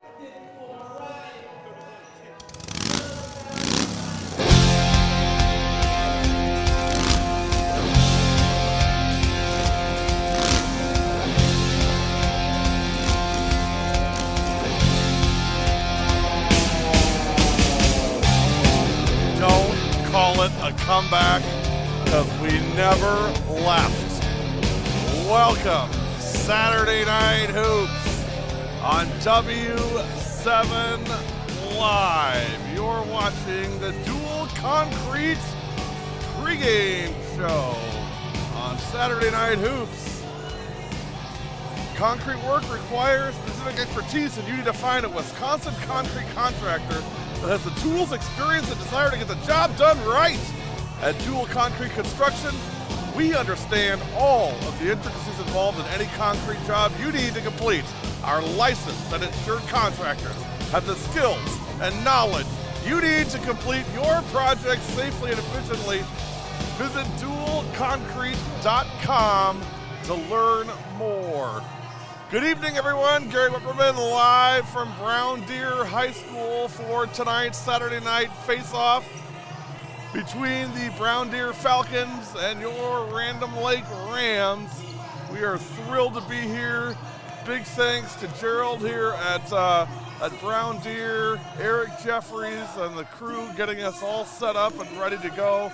Don't call it a comeback because we never left. Welcome, Saturday Night Hoops on W7 Live. You're watching the Dual Concrete Pregame Show on Saturday Night Hoops. Concrete work requires specific expertise, and you need to find a Wisconsin concrete contractor that has the tools, experience, and desire to get the job done right. At Dual Concrete Construction, we understand all of the intricacies involved in any concrete job you need to complete. Our licensed and insured contractors have the skills and knowledge you need to complete your project safely and efficiently. Visit dualconcrete.com to learn more. Good evening, everyone. Gary Whipperman live from Brown Deer High School for tonight's Saturday night face-off between the Brown Deer Falcons and your Random Lake Rams. We are thrilled to be here. Big thanks to Gerald here at Brown Deer, Eric Jeffries, and the crew getting us all set up and ready to go.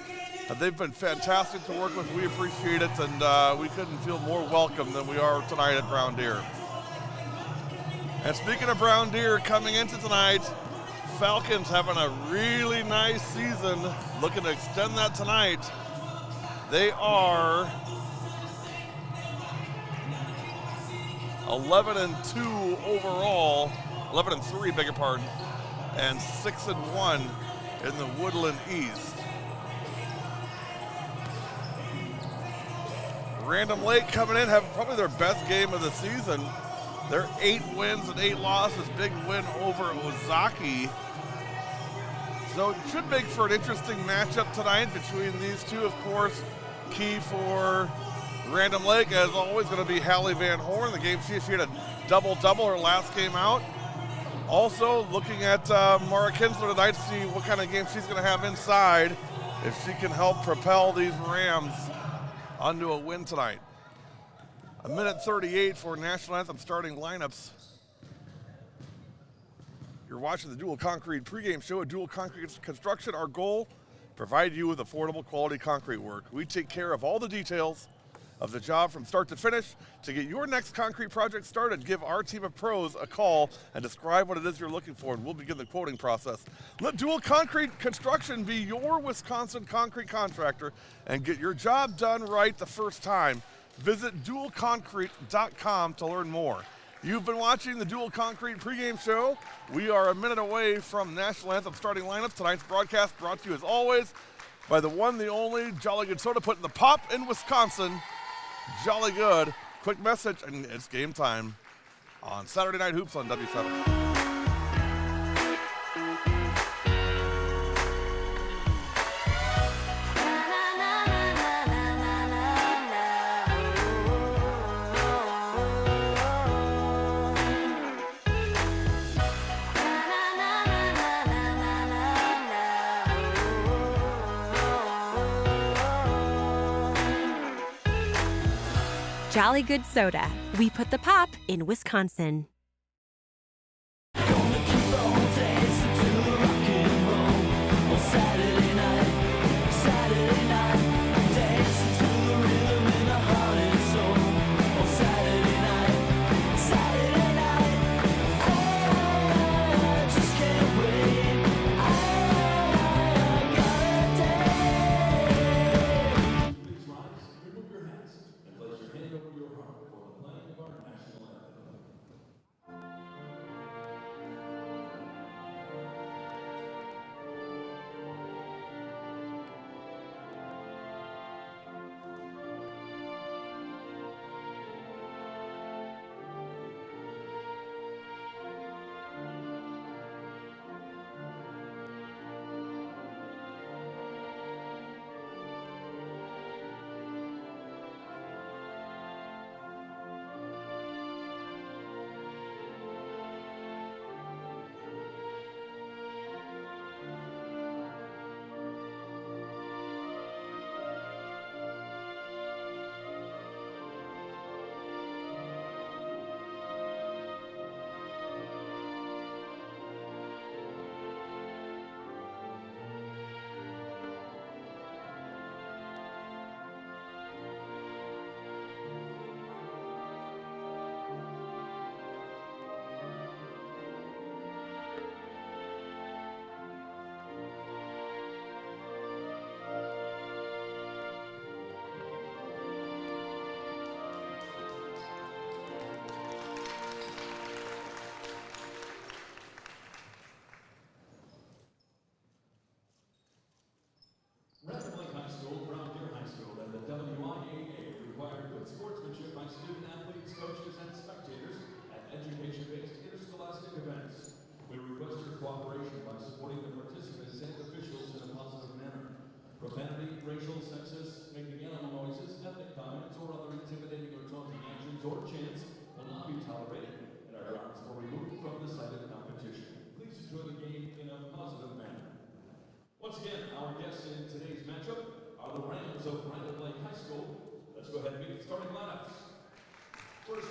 They've been fantastic to work with. We appreciate it, and we couldn't feel more welcome than we are tonight at Brown Deer. And speaking of Brown Deer, coming into tonight, Falcons having a really nice season, looking to extend that tonight. They are 11-2 overall, 11-3, beg your pardon, and 6-1 in the Woodland East. Random Lake coming in, having probably their best game of the season. They're 8 wins and 8 losses, big win over Ozaki. So it should make for an interesting matchup tonight between these two. Of course, key for Random Lake, as always, going to be Hallie Van Horn. The game she had a double-double her last game out. Also looking at Mara Kinsler tonight to see what kind of game she's going to have inside, if she can help propel these Rams onto a win tonight. A minute 38 for National Anthem starting lineups. You're watching the Dual Concrete Pregame Show at Dual Concrete Construction. Our goal, provide you with affordable quality concrete work. We take care of all the details of the job from start to finish. To get your next concrete project started, give our team of pros a call and describe what it is you're looking for, and we'll begin the quoting process. Let Dual Concrete Construction be your Wisconsin concrete contractor and get your job done right the first time. Visit dualconcrete.com to learn more. You've been watching the Dual Concrete Pregame Show. We are a minute away from National Anthem starting lineups. Tonight's broadcast brought to you, as always, by the one, the only Jolly Good Soda, putting the pop in Wisconsin. Jolly Good. Quick message, and it's game time on Saturday Night Hoops on W7. Jolly Good Soda. We put the pop in Wisconsin.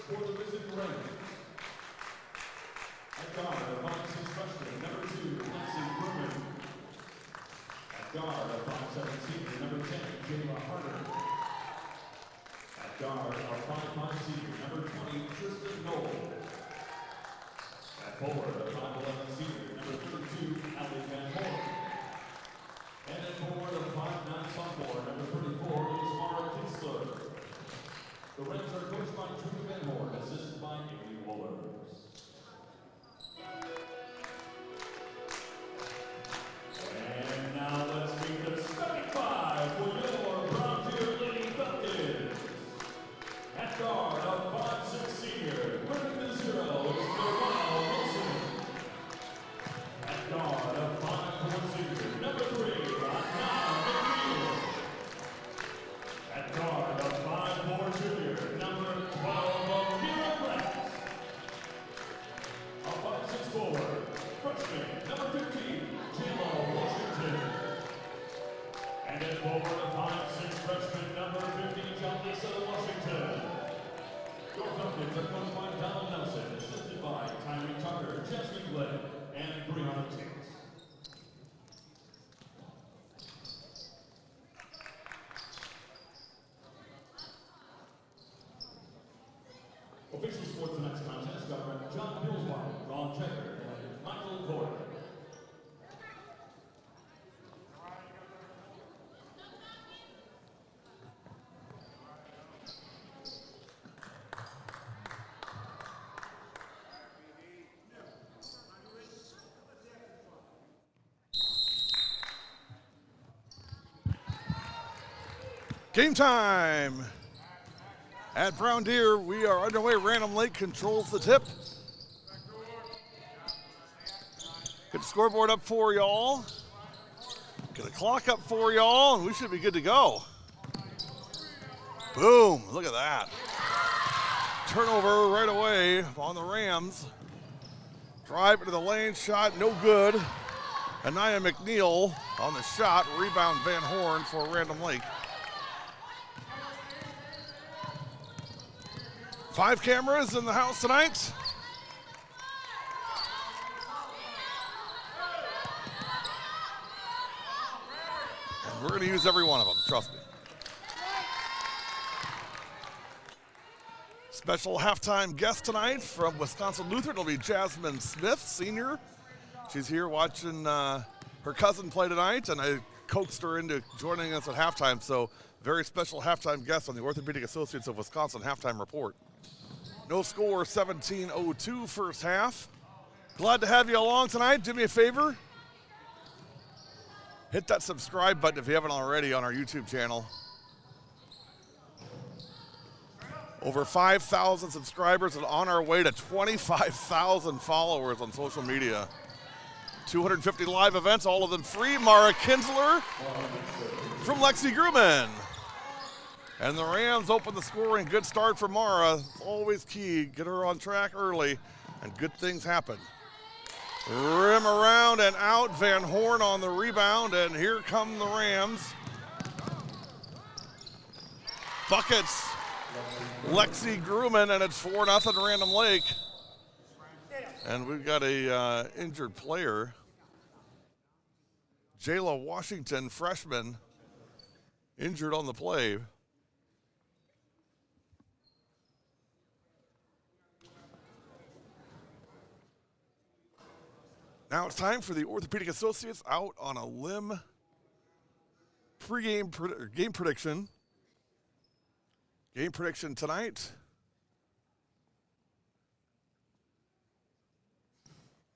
For the visiting Rams. At guard, a 5'6" freshman, number 2, Lexi Berman. At guard, a 5'7" senior, number 10, Jayla Harder. At guard, a 5'5" senior, number 20, Tristan Noel. At forward, a 5'11" senior, number 32, Allie Van Horn. And at forward, a 5'9" sophomore, number 34, Ismara Kinsler. The Rams are coached by Drew Van Horn, assisted by Amy Wohlers. And now let's meet the starting five for your Brown Deer Lady Falcons. At guard, a 5'6" senior, wearing the 0 is Noel Wilson. At guard, a 5'4" senior, number 3, Anna McNeil. At guard, a 5'4" junior, number 12, Amira Brass. A 5'6" forward, freshman, number 15, Jayla Washington. And at forward, a 5'6" freshman, number 15, Jalissa Washington. Your Falcons are coached by Donald Nelson, assisted by Tyree Tucker, Jasmine Glenn, and Brianna Tate. Officials for tonight's contest are John Billswine, Ron Checker, and Michael Gordon. Game time! At Brown Deer, we are underway. Random Lake controls the tip. Get the scoreboard up for y'all. Get the clock up for y'all, and we should be good to go. Boom, look at that. Turnover right away on the Rams. Drive into the lane, shot no good. Anaya McNeil on the shot, rebound Van Horn for Random Lake. 5 cameras in the house tonight. And we're going to use every one of them, trust me. Special halftime guest tonight from Wisconsin Lutheran. It'll be Jasmine Smith, senior. She's here watching her cousin play tonight, and I coaxed her into joining us at halftime. So very special halftime guest on the Orthopedic Associates of Wisconsin halftime report. No score, 17-02 first half. Glad to have you along tonight. Do me a favor. Hit that subscribe button if you haven't already on our YouTube channel. Over 5,000 subscribers and on our way to 25,000 followers on social media. 250 live events, all of them free. Mara Kinsler from Lexi Grumman. And the Rams open the scoring. Good start for Mara. Always key. Get her on track early, and good things happen. Rim around and out. Van Horn on the rebound, and here come the Rams. Buckets. Lexi Grumman, and it's 4-0 Random Lake. And we've got a injured player. Jayla Washington, freshman, injured on the play. Now it's time for the Orthopedic Associates out on a limb pregame game prediction. Game prediction tonight.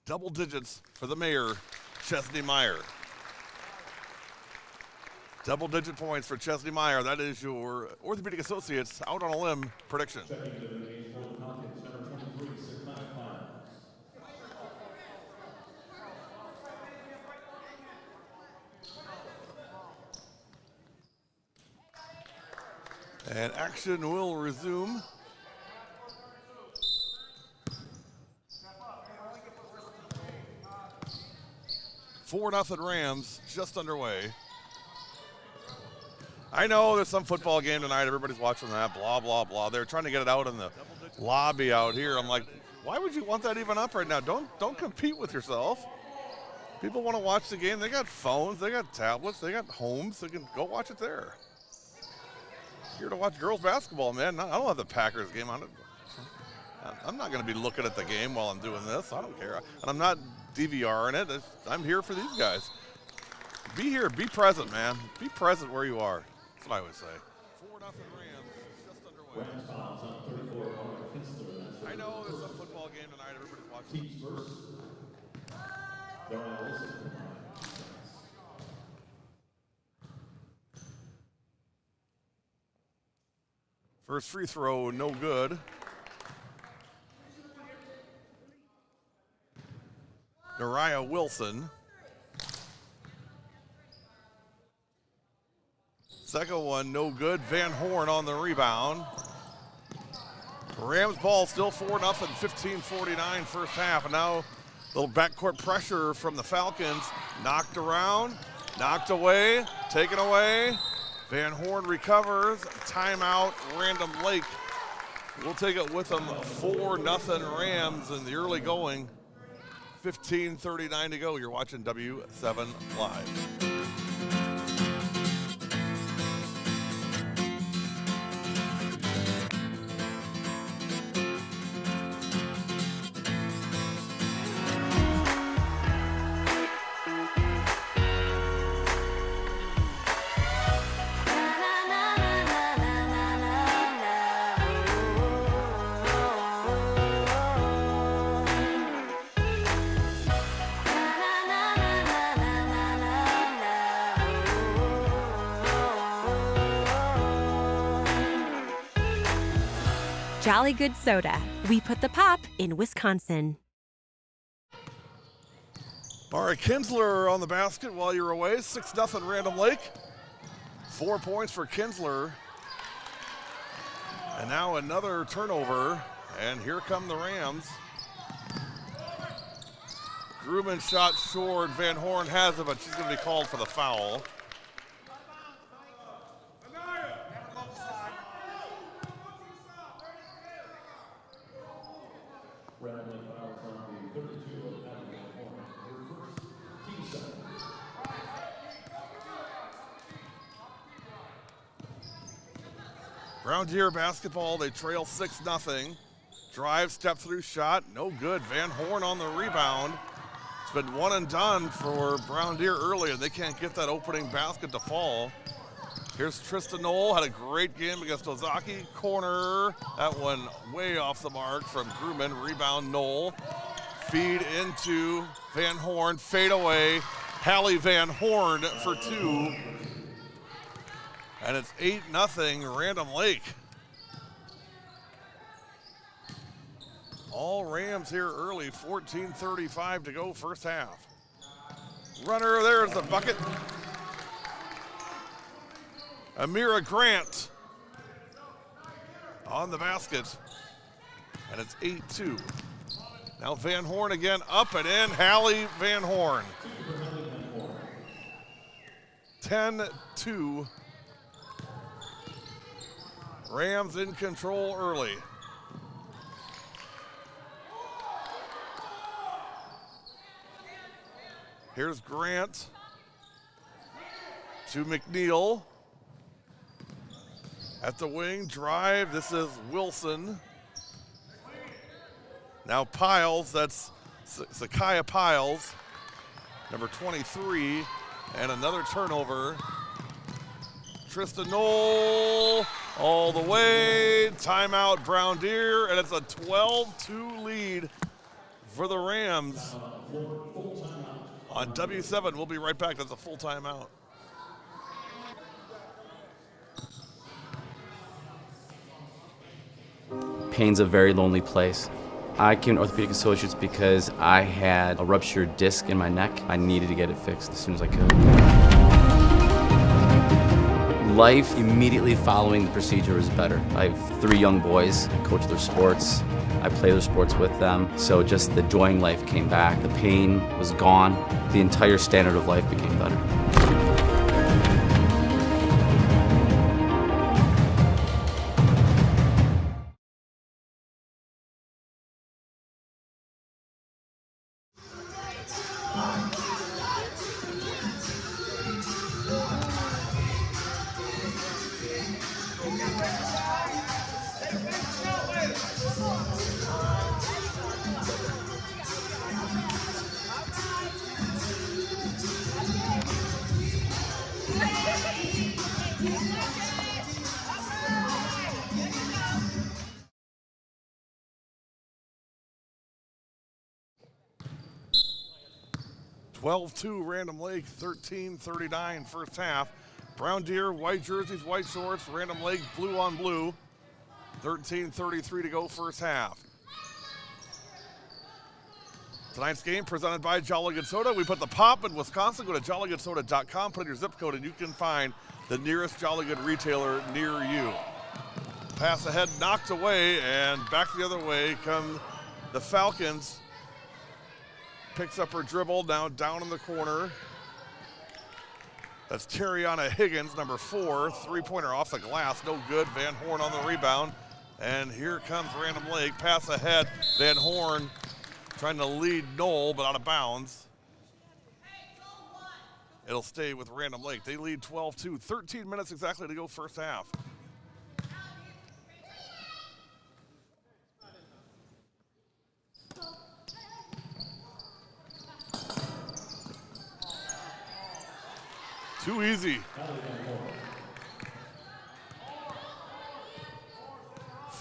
Double digits for the mayor, Chesney Meyer. Double-digit points for Chesney Meyer. That is your Orthopedic Associates out on a limb prediction. And action will resume. Four 4-0 Rams just underway. I know there's some football game tonight. Everybody's watching that, blah, blah, blah. They're trying to get it out in the lobby out here. I'm like, why would you want that even up right now? Don't compete with yourself. People want to watch the game. They got phones. They got tablets. They got homes. They can go watch it there. Here to watch girls basketball, man. I don't have the Packers game on it. I'm not going to be looking at the game while I'm doing this. I don't care. And I'm not DVRing it. I'm here for these guys. Be here. Be present, man. Be present where you are. That's what I always say. 4-0 Rams, just underway. I know there's a football game tonight. Everybody's watching. First free throw, no good. Nariah Wilson. Second one, no good. Van Horn on the rebound. Rams ball still 4-0, 15:49 first half. And now a little backcourt pressure from the Falcons. Knocked around, knocked away, taken away. Van Horn recovers. Timeout, Random Lake. We'll take it with them. 4-0 Rams in the early going. 15:39 to go. You're watching W7 Live. Jolly Good Soda. We put the pop in Wisconsin. All right, Kinsler on the basket while you're away. 6-0 Random Lake. 4 points for Kinsler. And now another turnover. And here come the Rams. Grumman shot short. Van Horn has it, but she's going to be called for the foul. Brown Deer basketball, they trail 6-0. Drive, step through shot, no good. Van Horn on the rebound. It's been one and done for Brown Deer early, and they can't get that opening basket to fall. Here's Tristan Knoll, had a great game against Ozaki. Corner, that one way off the mark from Grumman. Rebound Knoll. Feed into Van Horn, fade away. Hallie Van Horn for two. And it's 8-0 Random Lake. All Rams here early, 14:35 to go first half. Runner, there's the bucket. Amira Grant on the basket. And it's 8-2. Now Van Horn again, up and in. Hallie Van Horn. 10-2. Rams in control early. Here's Grant to McNeil. At the wing, drive. This is Wilson. Now Piles, that's Zakiah Piles, number 23, and another turnover. Tristan Knoll all the way. Timeout Brown Deer, and it's a 12-2 lead for the Rams. On W7, we'll be right back. That's a full timeout. Pain's a very lonely place. I came to Orthopedic Associates because I had a ruptured disc in my neck. I needed to get it fixed as soon as I could. Life immediately following the procedure was better. I have 3 young boys. I coach their sports. I play their sports with them. So just the joy in life came back. The pain was gone. The entire standard of life became better. 12-2 Random Lake, 13-39 first half. Brown Deer, white jerseys, white shorts. Random Lake, blue on blue. 13:33 to go first half. Tonight's game presented by Jolly Good Soda. We put the pop in Wisconsin. Go to jollygoodssoda.com, put in your zip code, and you can find the nearest Jolly Good retailer near you. Pass ahead, knocked away, and back the other way come the Falcons. Picks up her dribble, now down in the corner. That's Terriana Higgins, number 4. Three-pointer off the glass, no good. Van Horn on the rebound. And here comes Random Lake. Pass ahead, Van Horn trying to lead Knoll, but out of bounds. It'll stay with Random Lake. They lead 12-2. 13 minutes exactly to go first half. Too easy.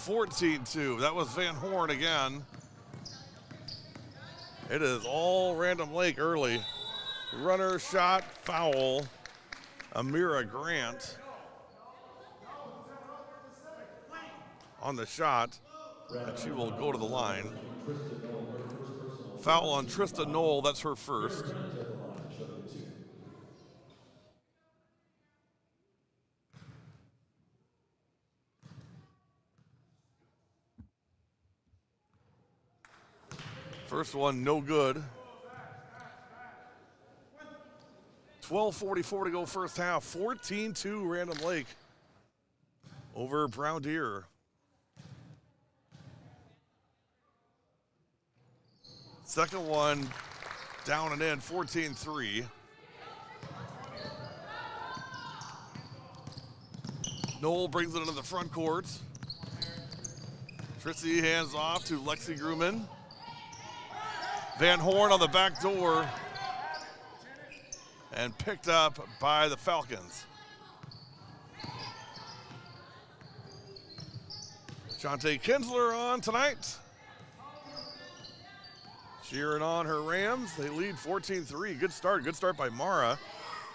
14-2. That was Van Horn again. It is all Random Lake early. Runner, shot, foul. Amira Grant on the shot, and she will go to the line. Foul on Trista Knoll, that's her first. First one, no good. 12:44 to go first half. 14-2 Random Lake over Brown Deer. Second one, down and in, 14-3. Knoll brings it into the front court. Trissy hands off to Lexi Grumman. Van Horn on the back door and picked up by the Falcons. Shantae Kinsler on tonight. Cheering on her Rams. They lead 14-3. Good start by Mara.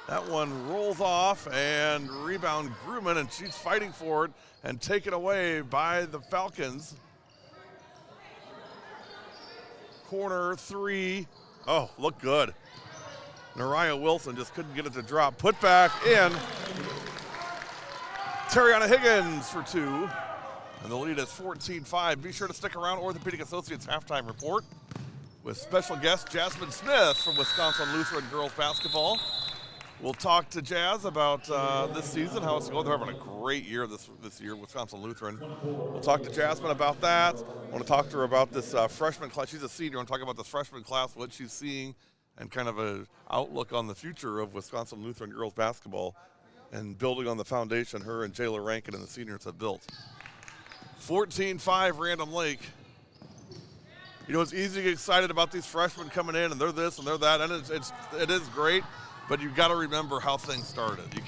That one rolls off and rebound Grumman, and she's fighting for it and taken away by the Falcons. Corner three. Oh, look good. Nariah Wilson just couldn't get it to drop. Put back in. Terriana Higgins for 2. And the lead is 14-5. Be sure to stick around. Orthopedic Associates halftime report with special guest Jasmine Smith from Wisconsin Lutheran girls basketball. We'll talk to Jazz about this season, how it's going. They're having a great year this year, Wisconsin Lutheran. We'll talk to Jasmine about that. I want to talk to her about this freshman class. She's a senior. I want to talk about this freshman class, what she's seeing, and kind of an outlook on the future of Wisconsin Lutheran girls basketball and building on the foundation her and Jayla Rankin and the seniors have built. 14-5 Random Lake. You know, it's easy to get excited about these freshmen coming in, and they're this and they're that, and it is great. But you've got to remember how things started. You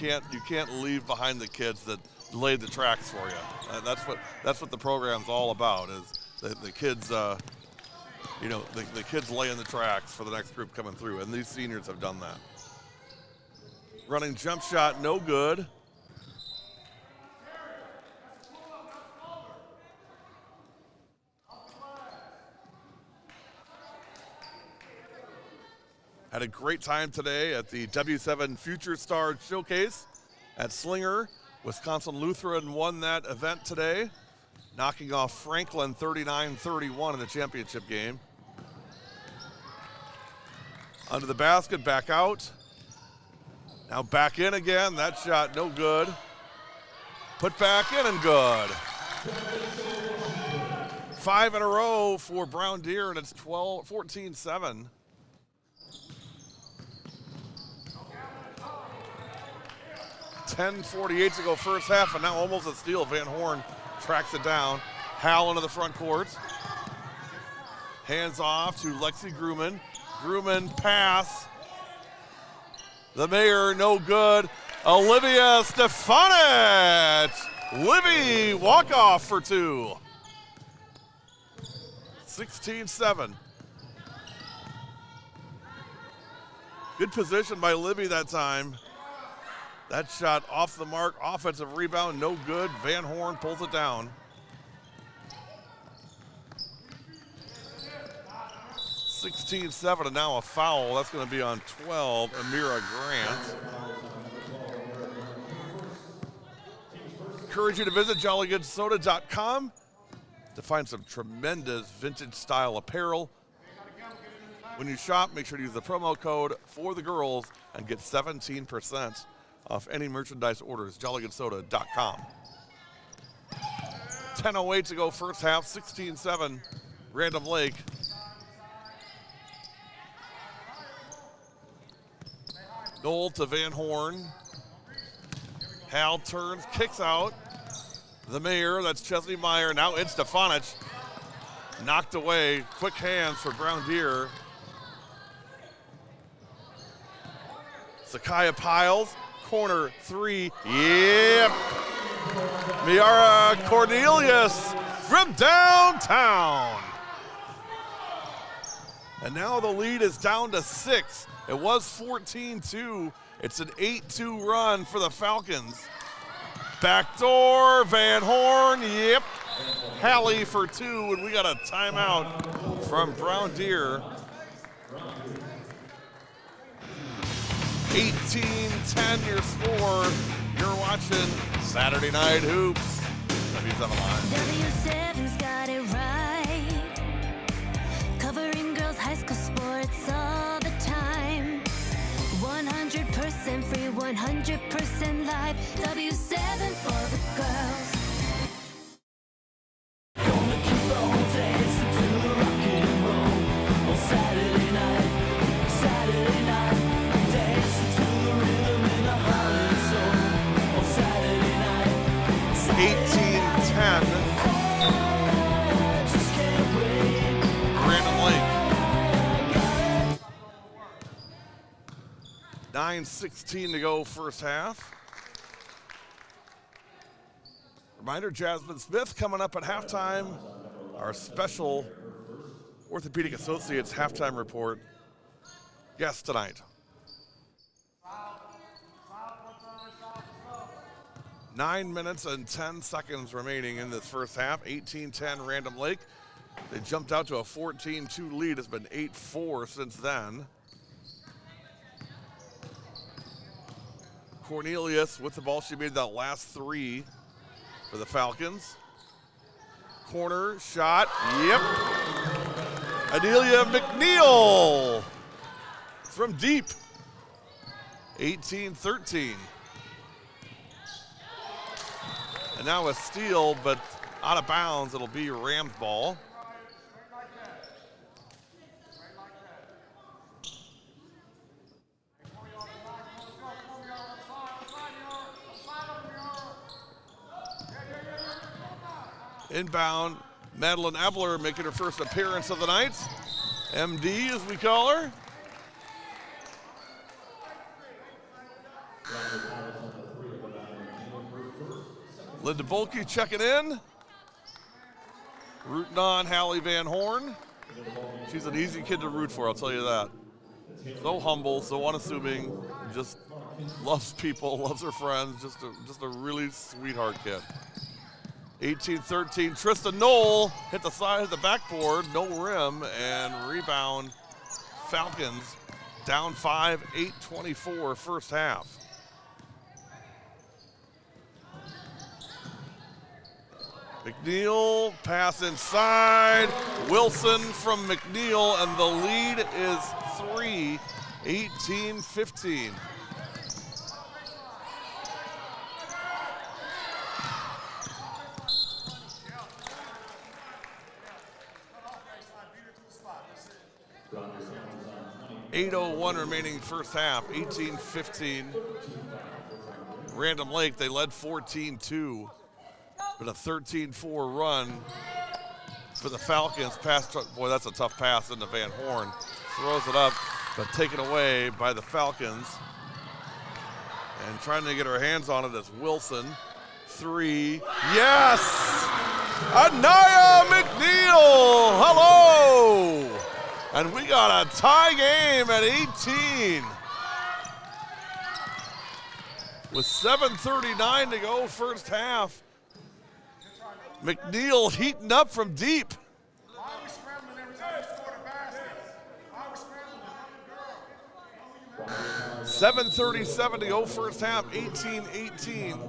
can't leave behind the kids that laid the tracks for you. And that's what the program's all about. Is the kids, the kids laying the tracks for the next group coming through. And these seniors have done that. Running jump shot, no good. Had a great time today at the W7 Future Stars Showcase at Slinger. Wisconsin Lutheran won that event today, knocking off Franklin 39-31 in the championship game. Under the basket, back out. Now back in again. That shot no good. Put back in and good. 5 in a row for Brown Deer, and it's 14-7. 10:48 to go first half, and now almost a steal. Van Horn tracks it down. Hal into the front court. Hands off to Lexi Grumman. Grumman pass. The Mayor, no good. Olivia Stefanich. Livy walk-off for 2. 16-7. Good position by Libby that time. That shot off the mark, offensive rebound, no good. Van Horn pulls it down. 16-7, and now a foul. That's going to be on 12, Amira Grant. Encourage you to visit jollygoodsoda.com to find some tremendous vintage style apparel. When you shop, make sure to use the promo code for the girls and get 17% off any merchandise orders, jollygoodsoda.com. 10:08 to go first half, 16-7, Random Lake. Knoll to Van Horn. Hal turns, kicks out. The Mayor, that's Chesney Meyer. Now it's Stefanich. Knocked away. Quick hands for Brown Deer. Sakaya Piles. Corner three. Yep. Miara Cornelius from downtown. And now the lead is down to 6. It was 14-2. It's an 8-2 run for the Falcons. Backdoor, Van Horn, yep. Hallie for 2, and we got a timeout from Brown Deer. 18-10 your score. You're watching Saturday Night Hoops. W7 Live. W7's got it right. Covering girls' high school sports all the time. 100% free, 100% live. W7 for the girls. Gonna keep on dancing to the rock and roll on Saturday night. Saturday night, dancing to the rhythm in the heart and soul on Saturday night. 18-10. Random Lake. 9:16 to go first half. Reminder, Jasmine Smith coming up at halftime. Our special Orthopedic Associates halftime report guest tonight. 9 minutes and 10 seconds remaining in this first half. 18-10 Random Lake. They jumped out to a 14-2 lead. It's been 8-4 since then. Cornelius with the ball. She made that last 3 for the Falcons. Corner shot. Yep. Adelia McNeil from deep. 18-13. And now a steal, but out of bounds. It'll be Rams ball. Inbound, Madeline Ebler making her first appearance of the night. MD, as we call her. Linda Bolke checking in. Rooting on Hallie Van Horn. She's an easy kid to root for, I'll tell you that. So humble, so unassuming, just loves people, loves her friends, just a really sweetheart kid. 18-13, Tristan Knoll hit the side of the backboard, no rim, and rebound Falcons down 5, 8:24 first half. McNeil, pass inside, Wilson from McNeil, and the lead is 3, 18-15. .801 remaining first half, 18-15. Random Lake, they led 14-2, but a 13-4 run for the Falcons. Pass, boy, that's a tough pass into Van Horn. Throws it up, but taken away by the Falcons. And trying to get her hands on it is Wilson. 3, yes! Anaya McNeil, hello! And we got a tie game at 18. with 7:39 to go, first half. McNeil heating up from deep. 7:37 to go, first half, 18-18.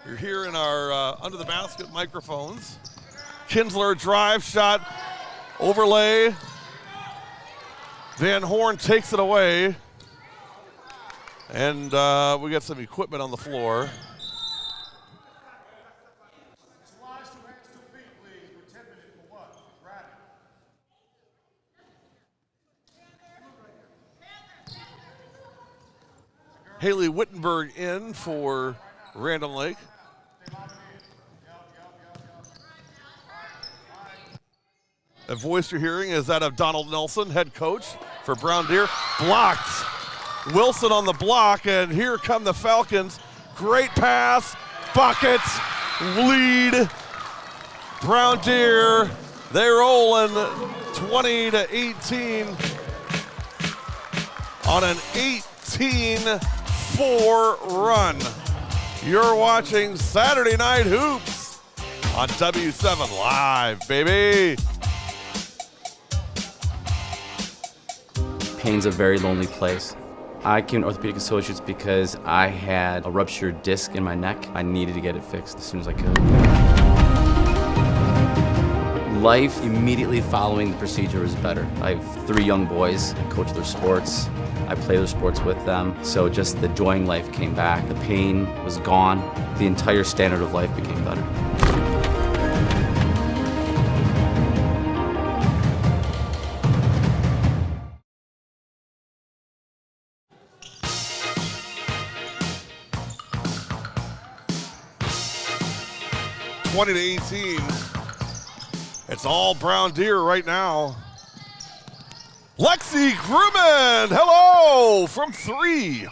You're here in our under the basket microphones. Kinsler drive shot, overlay. Van Horn takes it away. And we got some equipment on the floor. Haley Wittenberg in for Random Lake. The voice you're hearing is that of Donald Nelson, head coach for Brown Deer. Blocked. Wilson on the block, and here come the Falcons. Great pass, buckets, lead. Brown Deer, they're rolling 20-18 on an 18-4 run. You're watching Saturday Night Hoops on W7 Live, baby. Pain's a very lonely place. I came to Orthopedic Associates because I had a ruptured disc in my neck. I needed to get it fixed as soon as I could. Life immediately following the procedure was better. I have 3 young boys, I coach their sports, I play their sports with them, so just the joy in life came back. The pain was gone. The entire standard of life became better. 20-18. It's all Brown Deer right now. Lexi Grumman, hello, from 3.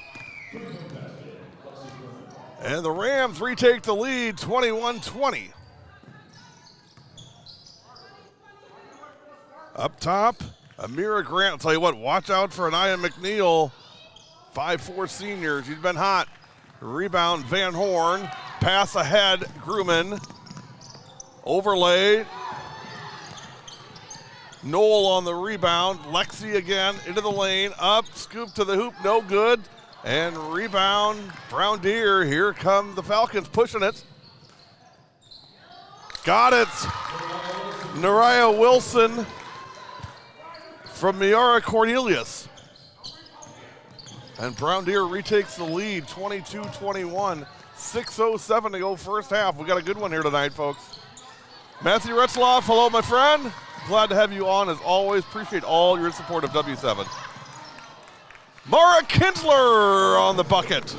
And the Rams retake the lead, 21-20. Up top, Amira Grant. I'll tell you what, watch out for Anaya McNeil, 5'4" senior. She's been hot. Rebound, Van Horn. Pass ahead, Grumman. Overlay. Knoll on the rebound. Lexi again into the lane. Up, scoop to the hoop, no good. And rebound, Brown Deer. Here come the Falcons pushing it. Got it. Nariah Wilson from Miara Cornelius. And Brown Deer retakes the lead, 22-21. 6:07 to go first half. We got a good one here tonight, folks. Matthew Retzloff, hello, my friend. Glad to have you on as always. Appreciate all your support of W7. Mara Kinsler on the bucket.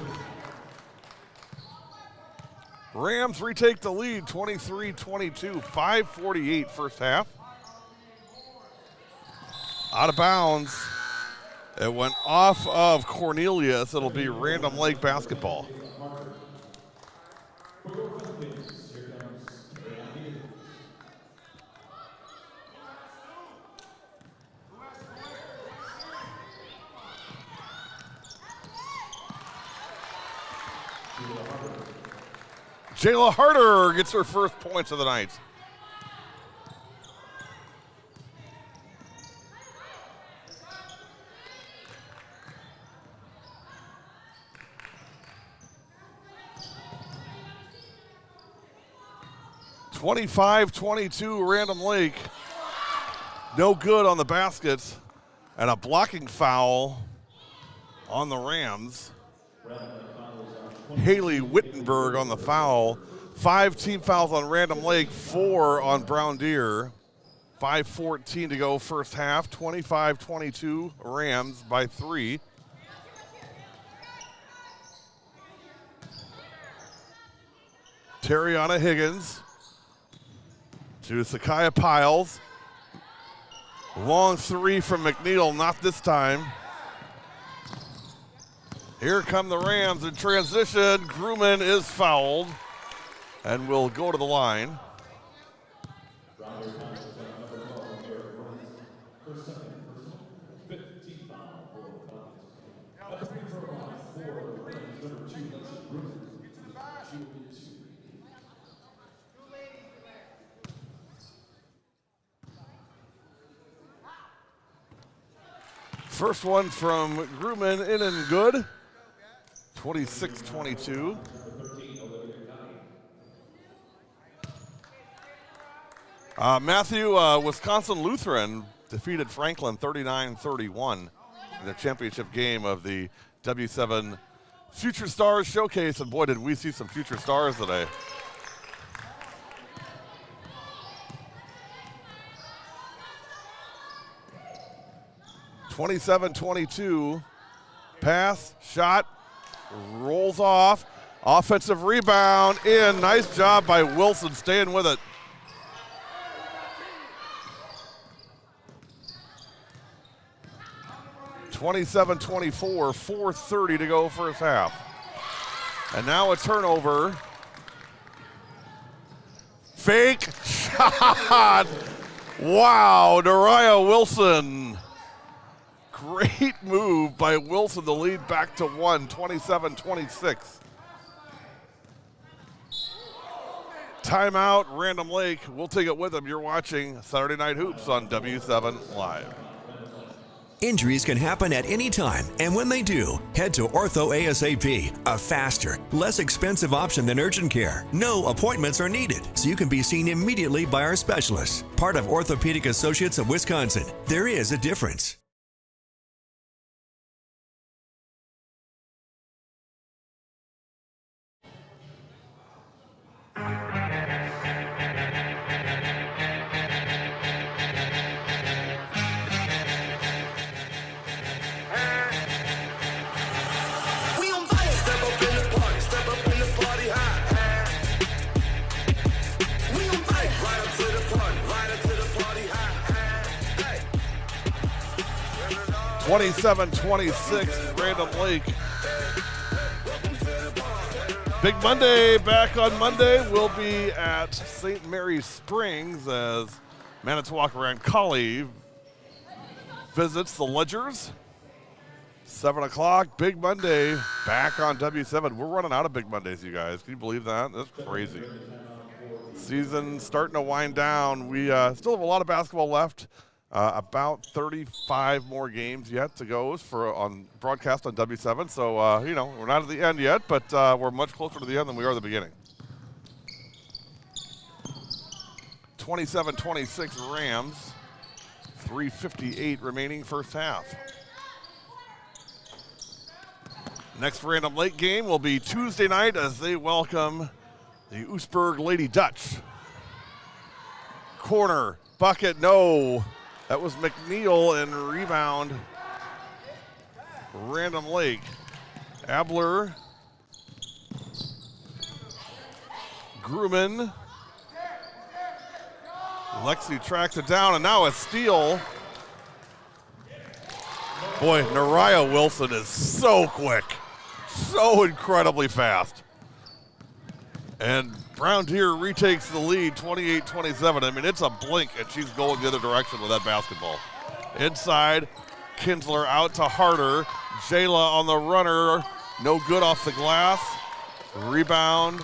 Rams retake the lead, 23-22, 5:48 first half. Out of bounds. It went off of Cornelius. It'll be Random Lake basketball. Jayla Harder gets her first points of the night. (25-22) Random Lake. No good on the baskets, and a blocking foul on the Rams. Haley Wittenberg on the foul. 5 team fouls on Random Lake, 4 on Brown Deer. 5:14 to go first half. 25-22 Rams by 3. Terriana Higgins to Sakaya Piles. Long 3 from McNeil, not this time. Here come the Rams in transition. Grumman is fouled and will go to the line. First one from Grumman, in and good. 26-22. Matthew, Wisconsin Lutheran defeated Franklin 39-31 in the championship game of the W7 Future Stars Showcase, and boy, did we see some future stars today. (27-22), pass, shot, rolls off, offensive rebound in. Nice job by Wilson staying with it. (27-24), 4:30 to go first half. And now a turnover. Fake shot. Wow, Nariah Wilson. Great move by Wilson to lead back to 1, 27-26. Timeout, Random Lake. We'll take it with them. You're watching Saturday Night Hoops on W7 Live. Injuries can happen at any time, and when they do, head to Ortho ASAP, a faster, less expensive option than urgent care. No appointments are needed, so you can be seen immediately by our specialists. Part of Orthopedic Associates of Wisconsin. There is a difference. Step up in the party, step up in the party high. We on fire, right up to the party, right up to the party high. 27-26, Random Lake. Big Monday, back on Monday. We'll be at St. Mary's Springs as Manitowoc Roncalli visits the Ledgers. 7 o'clock, Big Monday, back on W7. We're running out of Big Mondays, you guys. Can you believe that? That's crazy. Season starting to wind down. We still have a lot of basketball left. About 35 more games yet to go on broadcast on W7. So, we're not at the end yet, but we're much closer to the end than we are at the beginning. 27-26 Rams. 3:58 remaining first half. Next Random Lake game will be Tuesday night as they welcome the Oostburg Lady Dutch. Corner, bucket, no. That was McNeil, and rebound, Random Lake. Abler, Grumman. Lexi tracks it down, and now a steal. Boy, Nariah Wilson is so quick, so incredibly fast. And Brown Deer retakes the lead, 28-27. I mean, it's a blink, and she's going the other direction with that basketball. Inside, Kinsler out to Harder. Jayla on the runner, no good off the glass. Rebound,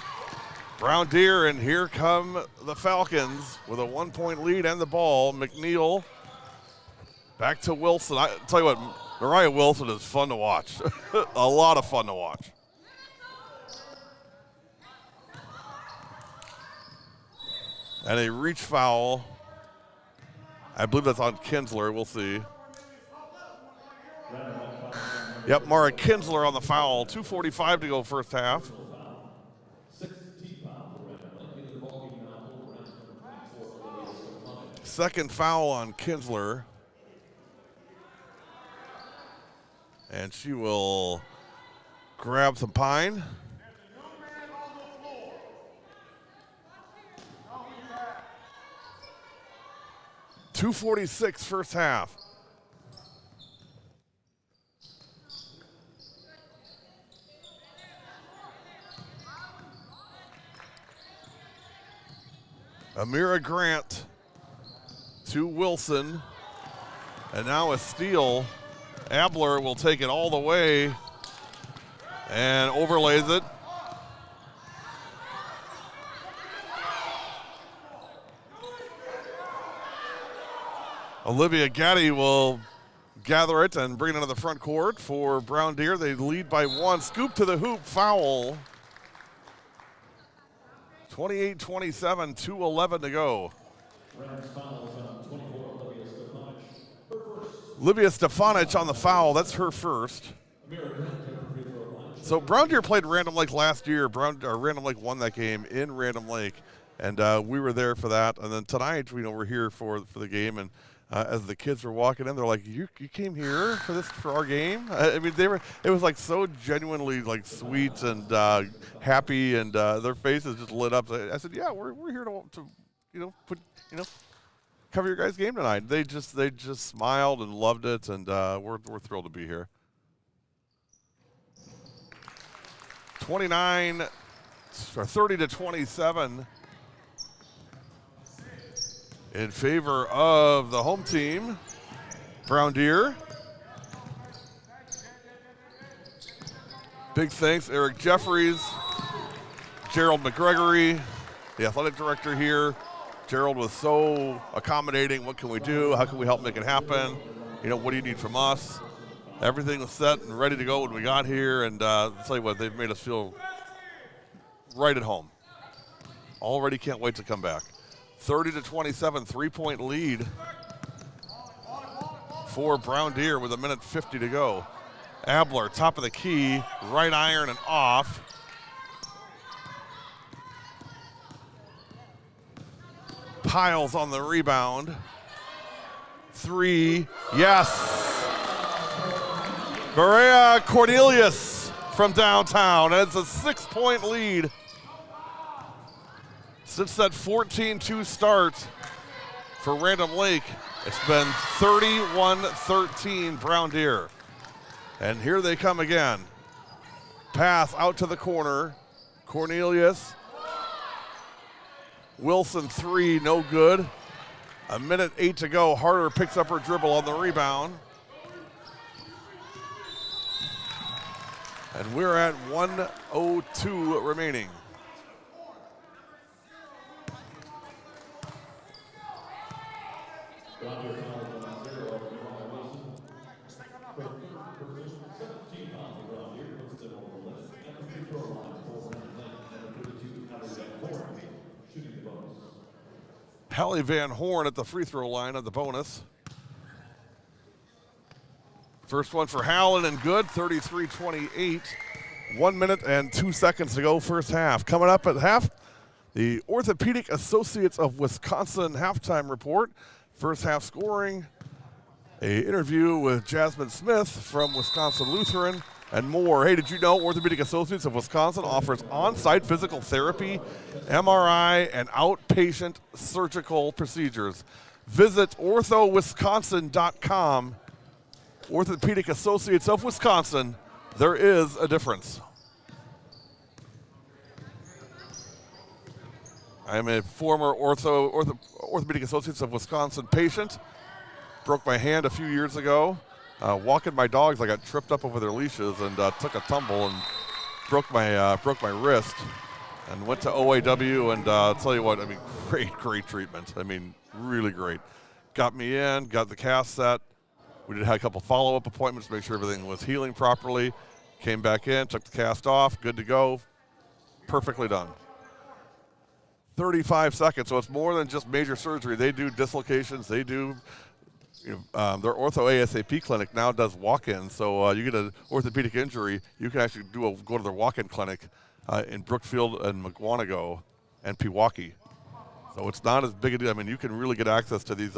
Brown Deer, and here come the Falcons with a 1-point lead and the ball. McNeil back to Wilson. I tell you what, Nariah Wilson is fun to watch. A lot of fun to watch. And a reach foul. I believe that's on Kinsler. We'll see. Yep, Mara Kinsler on the foul. 2:45 to go first half. Second foul on Kinsler. And she will grab some pine. .246 first half. Amira Grant to Wilson. And now a steal. Abler will take it all the way. and overlays it. Olivia Gaddy will gather it and bring it into the front court for Brown Deer. They lead by 1. Scoop to the hoop, foul. 28-27, 2:11 to go. Olivia Stefanich on the foul. That's her first. So Brown Deer played Random Lake last year. Random Lake won that game in Random Lake, and we were there for that. And then tonight, we're here for the game. And as the kids were walking in, they're like, "You came here for our game?" I mean, it was like so genuinely like sweet and happy, and their faces just lit up. I said, "Yeah, we're here to cover your guys' game tonight." They just smiled and loved it, and we're thrilled to be here. 30-27 in favor of the home team, Brown Deer. Big thanks, Eric Jeffries, Gerald McGregory, the athletic director here. Gerald was so accommodating. What can we do? How can we help make it happen? What do you need from us? Everything was set and ready to go when we got here, and I'll tell you what, they've made us feel right at home. Already can't wait to come back. 30-27, 3-point lead for Brown Deer with 1:50 to go. Abler, top of the key, right iron and off. Piles on the rebound. 3, yes. Maria Cornelius from downtown, and it's a 6-point lead. Since that 14-2 start for Random Lake, it's been 31-13 Brown Deer. And here they come again. Pass out to the corner. Cornelius. Wilson 3, no good. 1:08 to go. Harder picks up her dribble on the rebound. And we're at 1:02 remaining. Hallie Van Horn at the free throw line of the bonus. First one for Howland and good, 33-28. 1 minute and 2 seconds to go first half. Coming up at half, the Orthopedic Associates of Wisconsin halftime report. First half scoring, an interview with Jasmine Smith from Wisconsin Lutheran, and more. Hey, did you know Orthopedic Associates of Wisconsin offers on-site physical therapy, MRI, and outpatient surgical procedures? Visit orthowisconsin.com. Orthopedic Associates of Wisconsin, there is a difference. I am a former Orthopedic Associates of Wisconsin patient. Broke my hand a few years ago. Walking my dogs, I got tripped up over their leashes and took a tumble and broke my wrist. And went to OAW, and I'll tell you what, I mean, great treatment. I mean, really great. Got me in, got the cast set. We had a couple follow-up appointments to make sure everything was healing properly. Came back in, took the cast off, good to go. Perfectly done. 35 seconds, so it's more than just major surgery. They do dislocations, they do, their Ortho ASAP clinic now does walk-ins. So you get an orthopedic injury, you can actually go to their walk-in clinic in Brookfield and McWanago and Pewaukee. So it's not as big a deal. I mean, you can really get access to these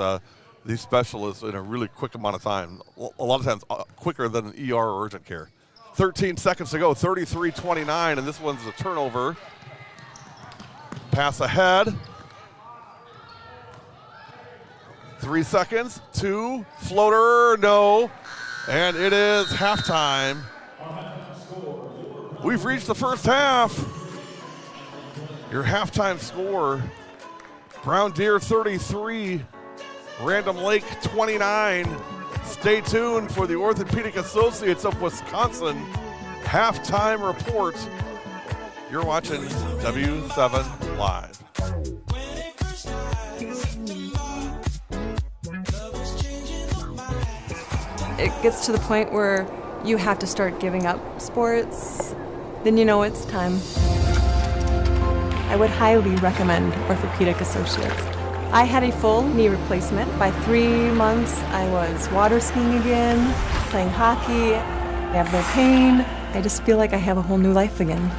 specialists in a really quick amount of time. A lot of times quicker than an ER or urgent care. 13 seconds to go, 33-29, and this one's a turnover. Pass ahead. 3 seconds, 2, floater, no. And it is halftime. We've reached the first half. Your halftime score, Brown Deer 33, Random Lake 29. Stay tuned for the Orthopedic Associates of Wisconsin halftime report. You're watching W7 Live. It gets to the point where you have to start giving up sports, then you know it's time. I would highly recommend Orthopedic Associates. I had a full knee replacement. By 3 months, I was water skiing again, playing hockey. I have no pain. I just feel like I have a whole new life again.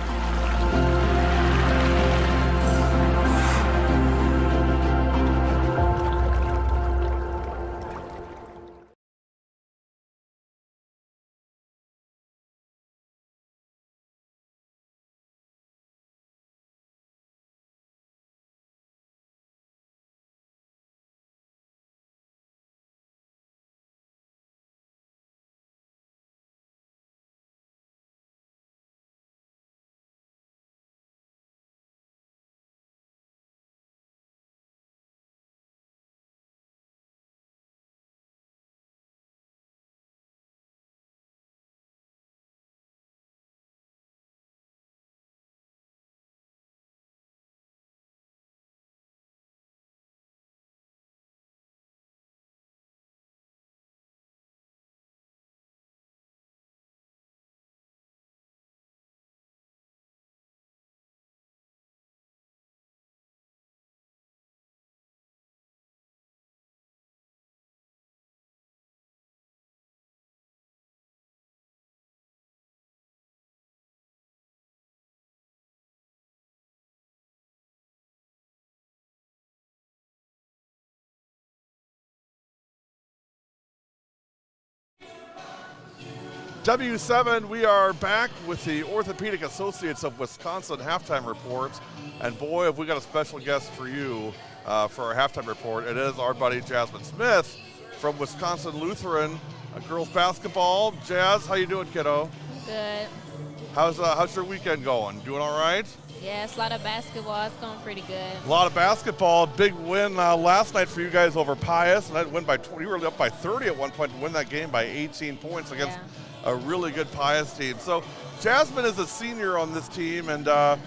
W7, we are back with the Orthopedic Associates of Wisconsin halftime report. And boy, have we got a special guest for you for our halftime report. It is our buddy Jasmine Smith from Wisconsin Lutheran girls basketball. Jazz, how you doing, kiddo? Good. How's your weekend going? Doing all right? Yeah, it's a lot of basketball. It's going pretty good. A lot of basketball. Big win last night for you guys over Pius. And that win by 20. You were up by 30 at one point to win that game by 18 points against a really good Pius team. So Jasmine is a senior on this team, and I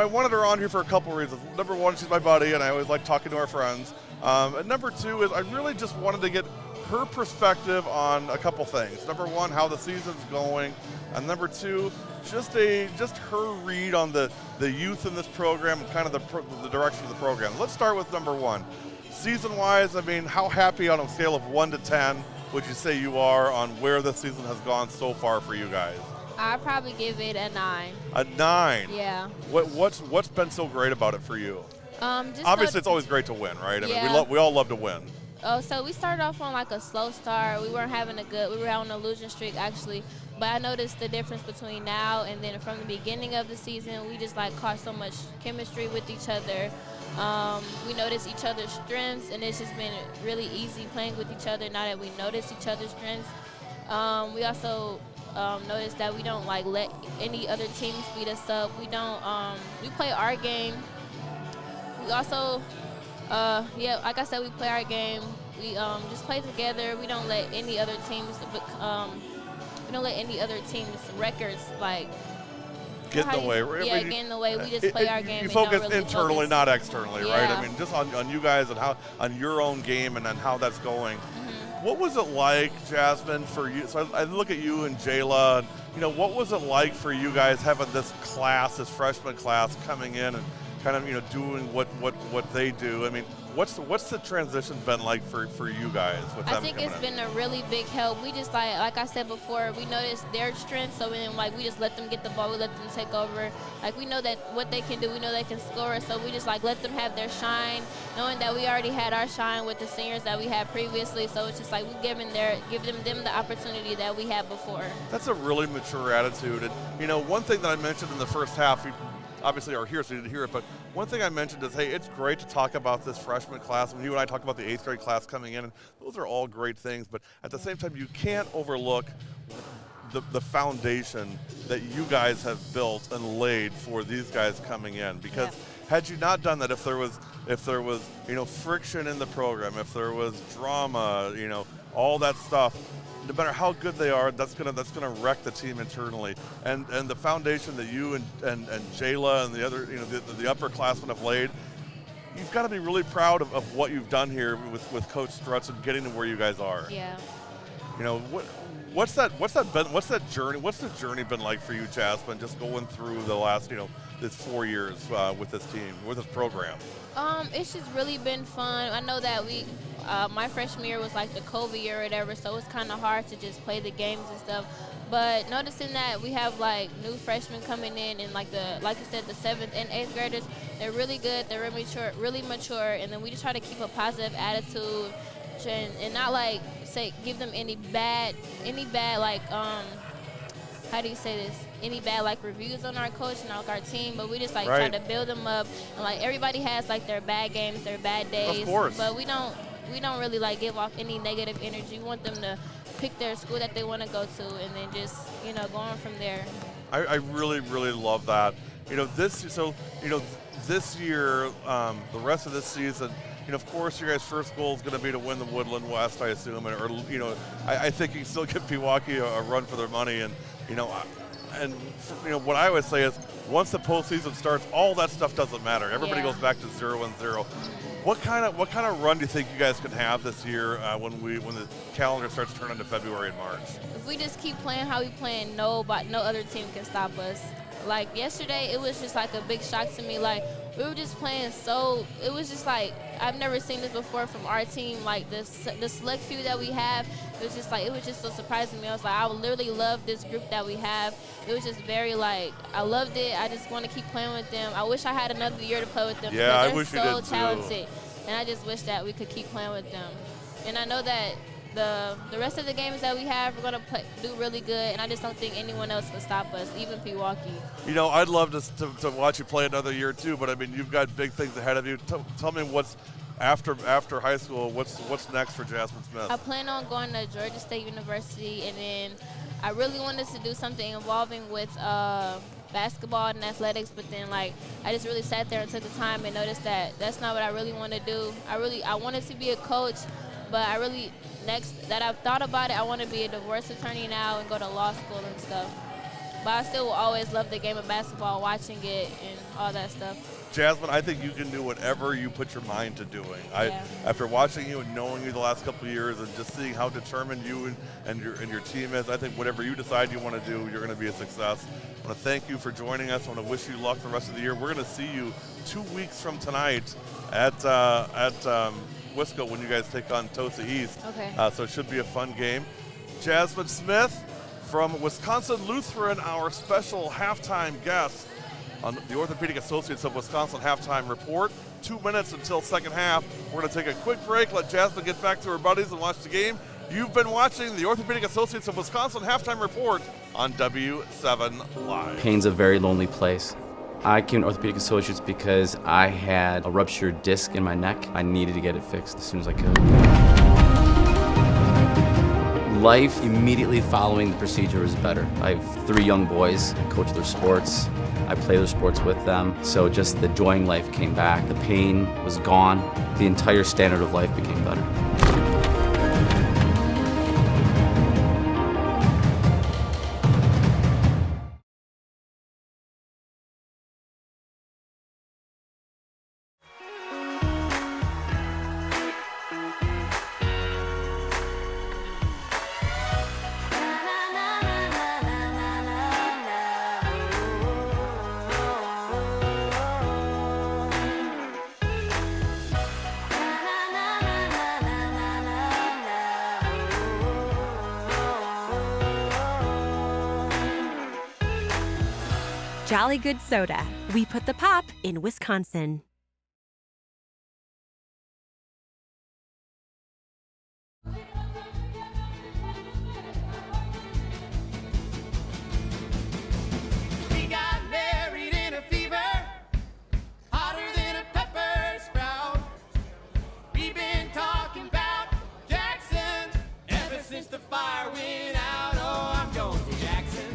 wanted her on here for a couple reasons. Number one, she's my buddy, and I always like talking to our friends. And number two is I really just wanted to get her perspective on a couple things. Number one, how the season's going, and number two, just her read on the youth in this program and kind of the direction of the program. Let's start with number one. Season-wise, I mean, how happy on a scale of 1 to 10 would you say you are on where the season has gone so far for you guys? I'd probably give it a 9. A 9? Yeah. What's been so great about it for you? Obviously, it's always great to win, right? I mean, we all love to win. Oh, so we started off on like a slow start. We were on a losing streak actually. But I noticed the difference between now and then from the beginning of the season. We just like caught so much chemistry with each other. We noticed each other's strengths, and it's just been really easy playing with each other now that we notice each other's strengths. We also noticed that we don't like let any other team speed us up. We don't. We play our game. We also, like I said, we play our game. We just play together. We don't let any other teams. We don't let any other teams' records like get in the way. Yeah, get in the way. We just play our game. You focus really internally, not externally, right? Yeah. I mean, just on you guys and on your own game and how that's going. Mm-hmm. What was it like, Jasmine, for you? So I look at you and Jayla. What was it like for you guys having this freshman class coming in and kind of doing what they do? I mean, what's the transition been like for you guys with them? I think it's been a really big help. We just like I said before, we noticed their strengths, so then we just let them get the ball, we let them take over. Like we know that what they can do, we know they can score, so we just like let them have their shine, knowing that we already had our shine with the seniors that we had previously. So it's just like we give them the opportunity that we had before. That's a really mature attitude, and one thing that I mentioned in the first half. Obviously are here, so you didn't hear it, but one thing I mentioned is, hey, it's great to talk about this freshman class. When you and I talked about the 8th grade class coming in, and those are all great things, but at the same time, you can't overlook the foundation that you guys have built and laid for these guys coming in. Because had you not done that, if there was friction in the program, if there was drama, all that stuff, no matter how good they are, that's gonna wreck the team internally. And the foundation that you and Jayla and the other, the upperclassmen have laid, you've got to be really proud of what you've done here with Coach Strutz and getting to where you guys are. Yeah. What's the journey been like for you, Jasmine, just going through the last, this 4 years with this team, with this program? It's just really been fun. I know that my freshman year was like the COVID year or whatever, so it's kind of hard to just play the games and stuff. But noticing that we have like new freshmen coming in and like you said, the 7th and 8th graders, they're really good, they're really mature, and then we just try to keep a positive attitude and not like give them any bad like how do you say this? Any bad like reviews on our coach and our team, but we just like try to build them up. And like everybody has like their bad games, their bad days. Of course. But we don't really like give off any negative energy. We want them to pick their school that they want to go to, and then just go on from there. I really, really love that. This year, the rest of this season, of course, your guys' first goal is going to be to win the Woodland West, I assume, I think you can still give Pewaukee a run for their money, and what I always say is, once the postseason starts, all that stuff doesn't matter. Everybody goes back to 0-0. What kind of run do you think you guys can have this year when the calendar starts turning to February and March? If we just keep playing how we playing, no other team can stop us. Like yesterday, it was just like a big shock to me. Like we were just playing it was just like I've never seen this before from our team. Like the select few that we have, it was just so surprising to me. I was like, I literally love this group that we have. It was just very I loved it. I just want to keep playing with them. I wish I had another year to play with them. Yeah, I because wish they're you did so too. talented, and I just wish that we could keep playing with them. And I know that the rest of the games that we have, we're going to do really good, and I just don't think anyone else can stop us, even Pewaukee. I'd love to watch you play another year too, but I mean, you've got big things ahead of you. Tell me what's after high school. What's next for Jasmine Smith? I plan on going to Georgia State University, and then I really wanted to do something involving with basketball and athletics, but then I just really sat there and took the time and noticed that that's not what I really want to do. I wanted to be a coach, but next that I've thought about it, I want to be a divorce attorney now and go to law school and stuff. But I still will always love the game of basketball, watching it and all that stuff. Jasmine, I think you can do whatever you put your mind to doing. After watching you and knowing you the last couple of years and just seeing how determined you and your team is, I think whatever you decide you want to do, you're going to be a success. I want to thank you for joining us. I want to wish you luck the rest of the year. We're going to see you 2 weeks from tonight at Wisco when you guys take on Tosa East. Okay. So it should be a fun game. Jasmine Smith from Wisconsin Lutheran, our special halftime guest on the Orthopedic Associates of Wisconsin halftime report. 2 minutes until second half. We're going to take a quick break, let Jasmine get back to her buddies and watch the game. You've been watching the Orthopedic Associates of Wisconsin halftime report on W7 Live. Pain's a very lonely place. I came to Orthopedic Associates because I had a ruptured disc in my neck. I needed to get it fixed as soon as I could. Life immediately following the procedure was better. I have 3 young boys, I coach their sports, I play their sports with them, so just the joy in life came back. The pain was gone. The entire standard of life became better. Jolly Good Soda. We put the pop in Wisconsin. We got married in a fever, hotter than a pepper sprout. We've been talking about Jackson ever since the fire went out. Oh, I'm going to Jackson.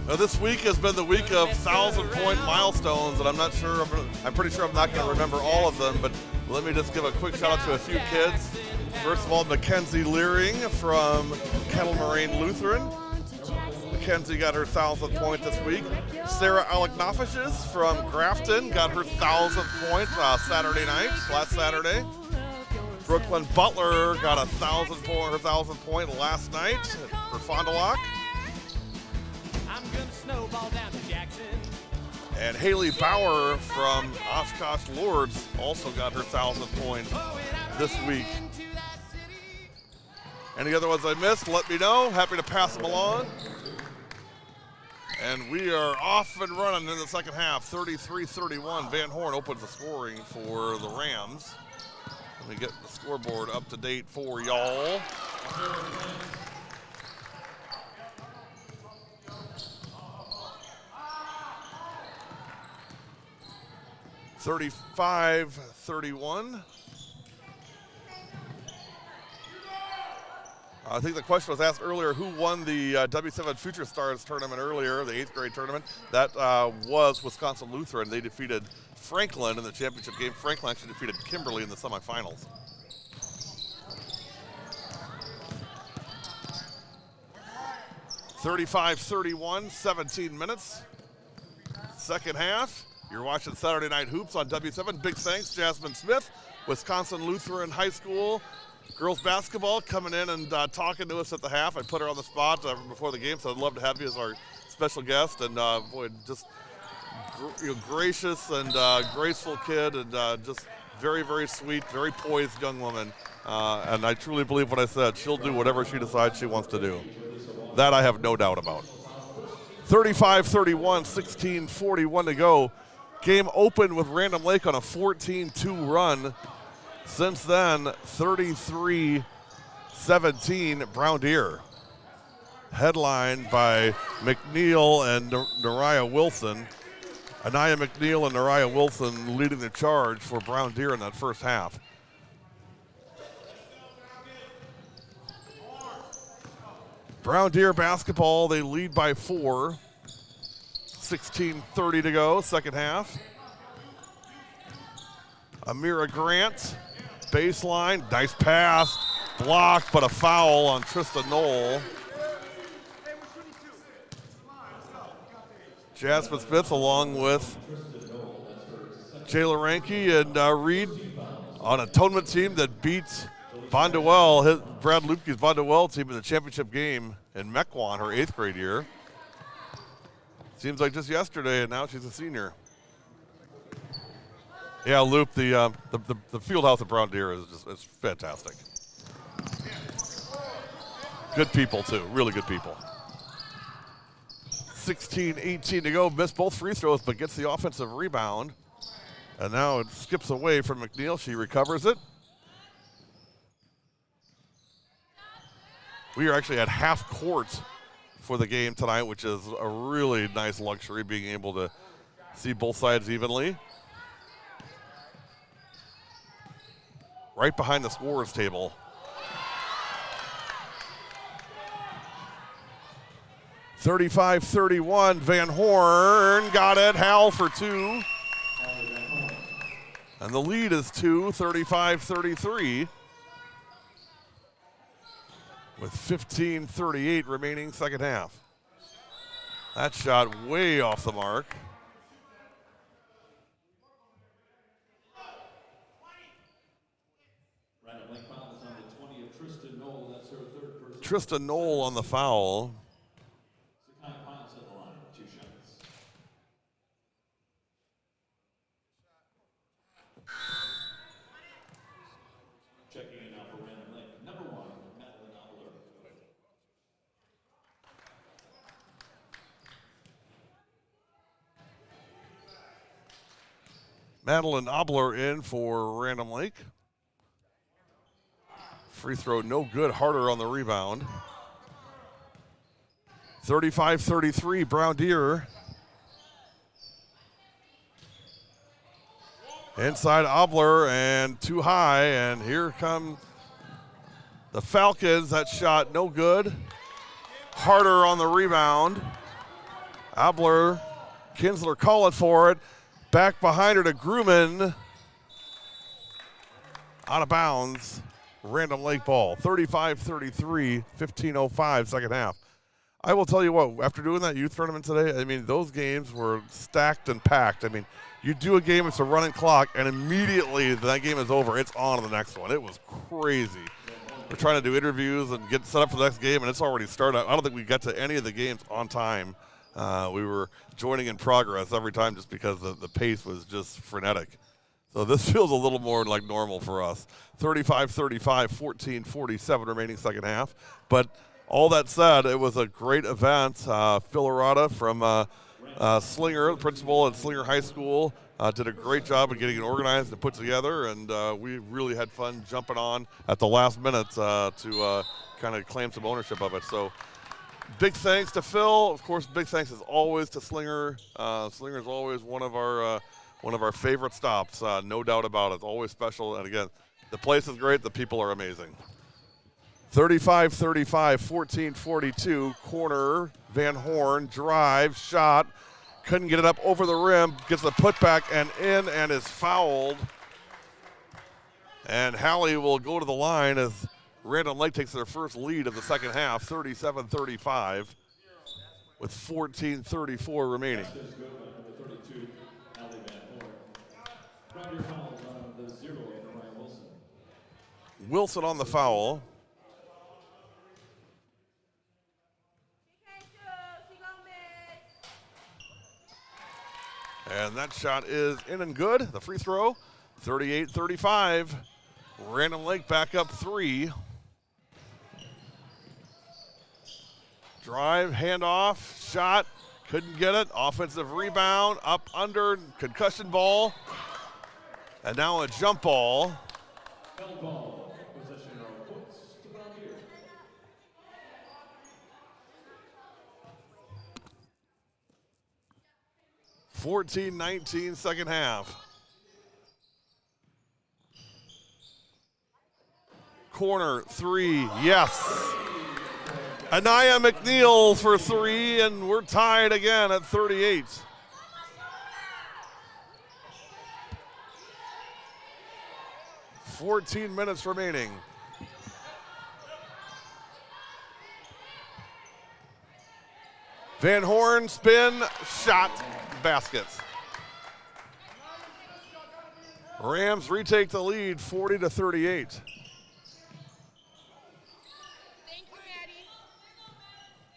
Now, this week has been the week of 1,000-point milestones, and I'm pretty sure I'm not going to remember all of them, but let me just give a quick shout out to a few kids. First of all, Mackenzie Leering from Kettle Moraine Lutheran. Mackenzie got her 1,000th point this week. Sarah Aleknofishes from Grafton got her 1,000th point last Saturday. Brooklyn Butler got her 1,000th point last night for Fond du Lac. And Haley Bauer from Oshkosh Lords also got her 1,000th point this week. Any other ones I missed, let me know. Happy to pass them along. And we are off and running in the second half, 33-31. Van Horn opens the scoring for the Rams. Let me get the scoreboard up to date for y'all. (35-31). I think the question was asked earlier, who won the W7 Future Stars tournament earlier, the 8th grade tournament. That was Wisconsin Lutheran. They defeated Franklin in the championship game. Franklin actually defeated Kimberly in the semifinals. (35-31), 17 minutes. Second half. You're watching Saturday Night Hoops on W7. Big thanks, Jasmine Smith, Wisconsin Lutheran High School girls basketball, coming in and talking to us at the half. I put her on the spot before the game, so I'd love to have you as our special guest. And boy, just gracious and graceful kid, and just very, very sweet, very poised young woman. And I truly believe what I said. She'll do whatever she decides she wants to do. That I have no doubt about. 35-31, 16:41 to go. Game opened with Random Lake on a 14-2 run. Since then, 33-17 Brown Deer. Headlined by McNeil and Nariah Wilson. Anaya McNeil and Nariah Wilson leading the charge for Brown Deer in that first half. Brown Deer basketball, they lead by 4. 16:30 to go, second half. Amira Grant, baseline, nice pass, blocked, but a foul on Trista Knoll. Jasmine Smith along with Jayla Ranke and Reed on a tournament team that beat Bonduelle, Brad Lupke's Bonduelle team in the championship game in Mequon, her 8th grade year. Seems like just yesterday, and now she's a senior. Yeah, Luke, the field house at Brown Deer is fantastic. Good people, too. Really good people. 16-18 to go. Missed both free throws, but gets the offensive rebound. And now it skips away from McNeil. She recovers it. We are actually at half court for the game tonight, which is a really nice luxury, being able to see both sides evenly. Right behind the scorer's table. (35-31), Van Horn got it, Howell for 2. And the lead is 2, 35-33. With 15:38 remaining second half. That shot way off the mark. Random Lake foul is on the 20 of Trista Knoll. That's her third person. Trista Knoll on the foul. Sakai Piles at the line, 2 shots. Checking in now for Random Lake. Number 1, Madeline Obler. Madeline Obler in for Random Lake. Free throw no good, Harder on the rebound. 35-33, Brown Deer. Inside Obler and too high, and here come the Falcons. That shot no good. Harder on the rebound. Obler, Kinsler calling for it. Back behind her to Grumman. Out of bounds. Random Lake ball. 35-33, 15:05 second half. I will tell you what, after doing that youth tournament today, I mean, those games were stacked and packed. I mean, you do a game, it's a running clock, and immediately that game is over, it's on to the next one. It was crazy. We're trying to do interviews and get set up for the next game, and it's already started. I don't think we got to any of the games on time. We were joining in progress every time just because the pace was just frenetic. So this feels a little more like normal for us. 35-35, 14:47 remaining second half. But all that said, it was a great event. Phil Arata from Slinger, the principal at Slinger High School, did a great job of getting it organized and put together, and we really had fun jumping on at the last minute to kind of claim some ownership of it. So big thanks to Phil. Of course, big thanks as always to Slinger. Slinger is always one of our favorite stops, no doubt about it. It's always special, and again, the place is great. The people are amazing. 35-35, 14:42, corner, Van Horn, drive, shot, couldn't get it up over the rim, gets the putback and in and is fouled. And Hallie will go to the line as Random Lake takes their first lead of the second half, 37-35, with 14:34 remaining. Wilson on the foul. And that shot is in and good. The free throw, 38-35. Random Lake back up 3. Drive, handoff, shot, couldn't get it. Offensive rebound, up under, concussion ball. And now a jump ball. Ball, possession of points to Volunteer. 14-19 second half. Corner 3, yes. Anaya McNeil for 3, and we're tied again at 38. $14 minutes remaining. Van Horn, spin, shot, baskets. Rams retake the lead, 40-38.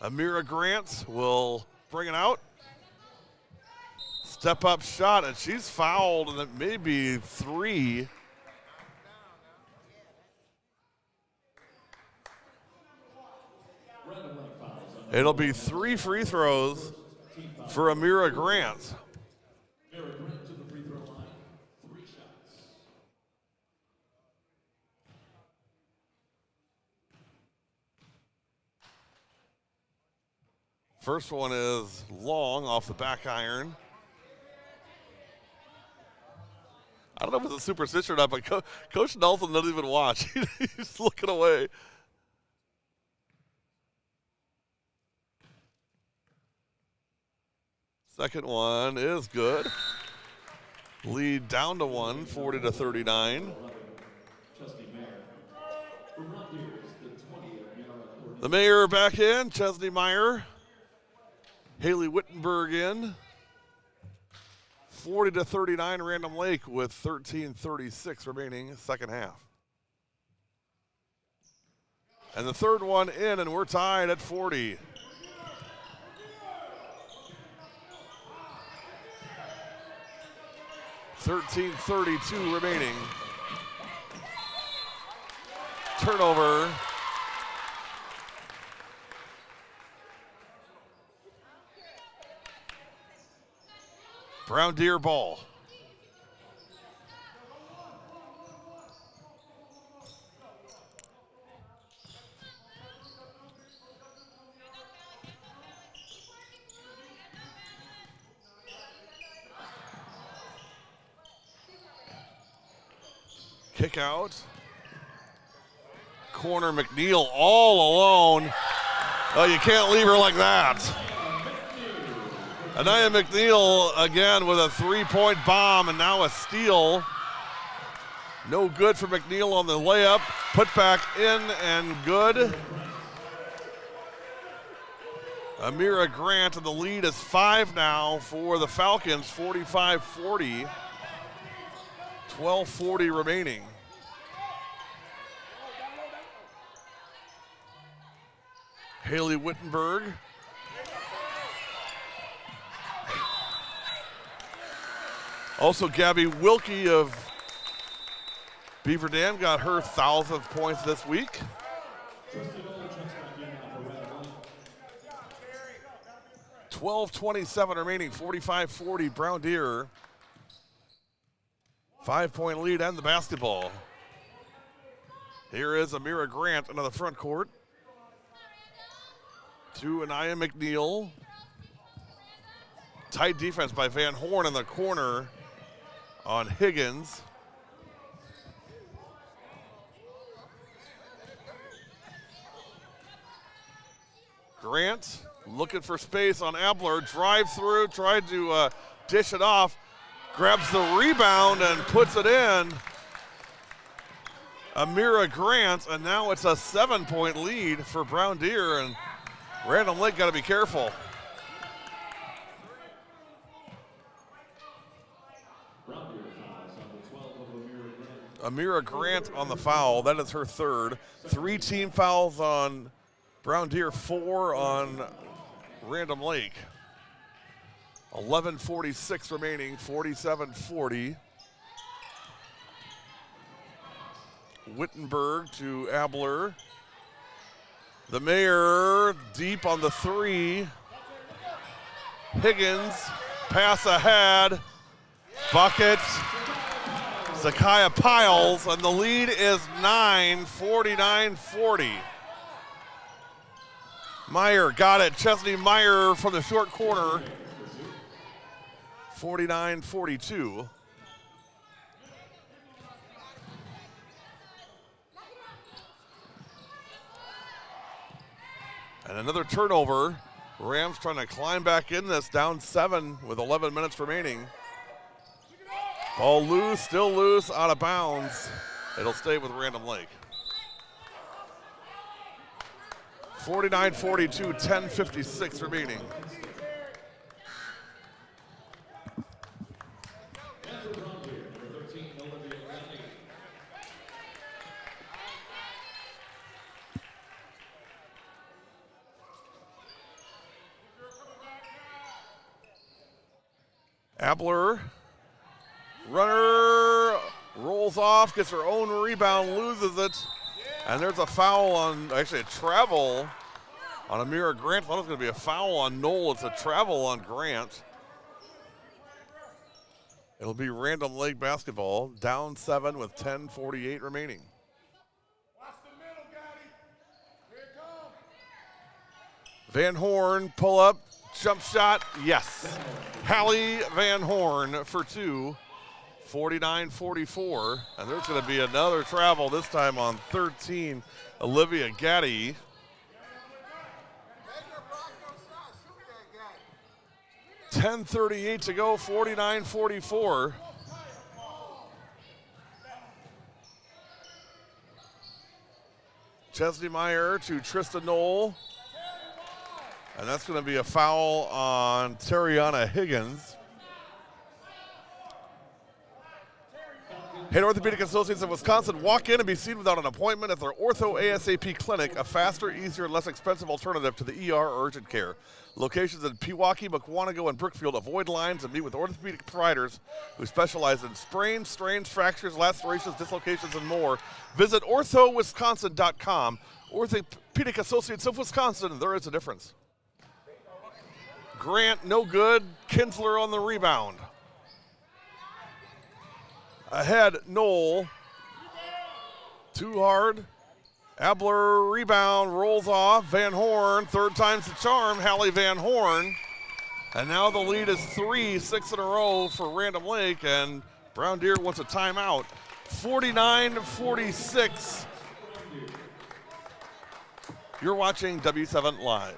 Amira Grant will bring it out. Step up shot, and she's fouled, and it may be 3. It'll be 3 free throws for Amira Grant. First one is long off the back iron. I don't know if it's a superstition or not, but Coach Nelson doesn't even watch. He's looking away. Second one is good. Lead down to 1, 40-39. The Mayor back in, Chesney Meyer. Haley Wittenberg in. 40-39 Random Lake with 13:36 remaining second half. And the third one in, and we're tied at 40. $13:32 remaining. Turnover. Brown Deer ball. Kick out. Corner McNeil all alone. Oh, you can't leave her like that. Anaya McNeil again with a 3-point bomb and now a steal. No good for McNeil on the layup. Put back in and good. Amira Grant, and the lead is 5 now for the Falcons, 45-40. 12:40 remaining. Haley Wittenberg. Also, Gabby Wilkie of Beaver Dam got her 1,000th points this week. 12:27 remaining, 45-40, Brown Deer. 5-point lead and the basketball. Here is Amira Grant into the front court. To Anaya McNeil. Tight defense by Van Horn in the corner on Higgins. Grant looking for space on Abler. Drive through, tried to dish it off. Grabs the rebound and puts it in. Amira Grant, and now it's a 7-point lead for Brown Deer, and Random Lake got to be careful. Amira Grant on the foul. That is her third. 3 team fouls on Brown Deer, 4 on Random Lake. 11:46 remaining, 47-40. Wittenberg to Abler. The Mayor deep on the 3. Higgins, pass ahead. Bucket. Zakiah Piles, and the lead is 9, 49-40. Meyer got it. Chesney Meyer from the short corner. 49-42. And another turnover. Rams trying to climb back in this, down 7 with 11 minutes remaining. Ball loose, still loose, out of bounds. It'll stay with Random Lake. 49-42, 10:56 remaining. Abler, runner, rolls off, gets her own rebound, loses it. And there's a foul on, actually a travel on Amira Grant. I thought it was going to be a foul on Knoll. It's a travel on Grant. It'll be Random Lake basketball, down 7 with 10:48 remaining. Van Horn, pull up, jump shot, yes. Hallie Van Horn for 2, 49-44. And there's going to be another travel, this time on 13, Olivia Gaddy. $10:38 to go, 49-44. Chesney Meyer to Tristan Knoll. And that's going to be a foul on Tariana Higgins. Head Orthopedic Associates of Wisconsin. Walk in and be seen without an appointment at their Ortho ASAP clinic, a faster, easier, less expensive alternative to the ER or urgent care. Locations in Pewaukee, Mukwonago, and Brookfield. Avoid lines and meet with orthopedic providers who specialize in sprains, strains, fractures, lacerations, dislocations, and more. Visit orthowisconsin.com. Orthopedic Associates of Wisconsin. There is a difference. Grant, no good. Kinsler on the rebound. Ahead, Knoll. Too hard. Abler rebound, rolls off. Van Horn, third time's the charm. Hallie Van Horn. And now the lead is 3, 6 in a row for Random Lake, and Brown Deer wants a timeout. 49-46. You're watching W7 Live.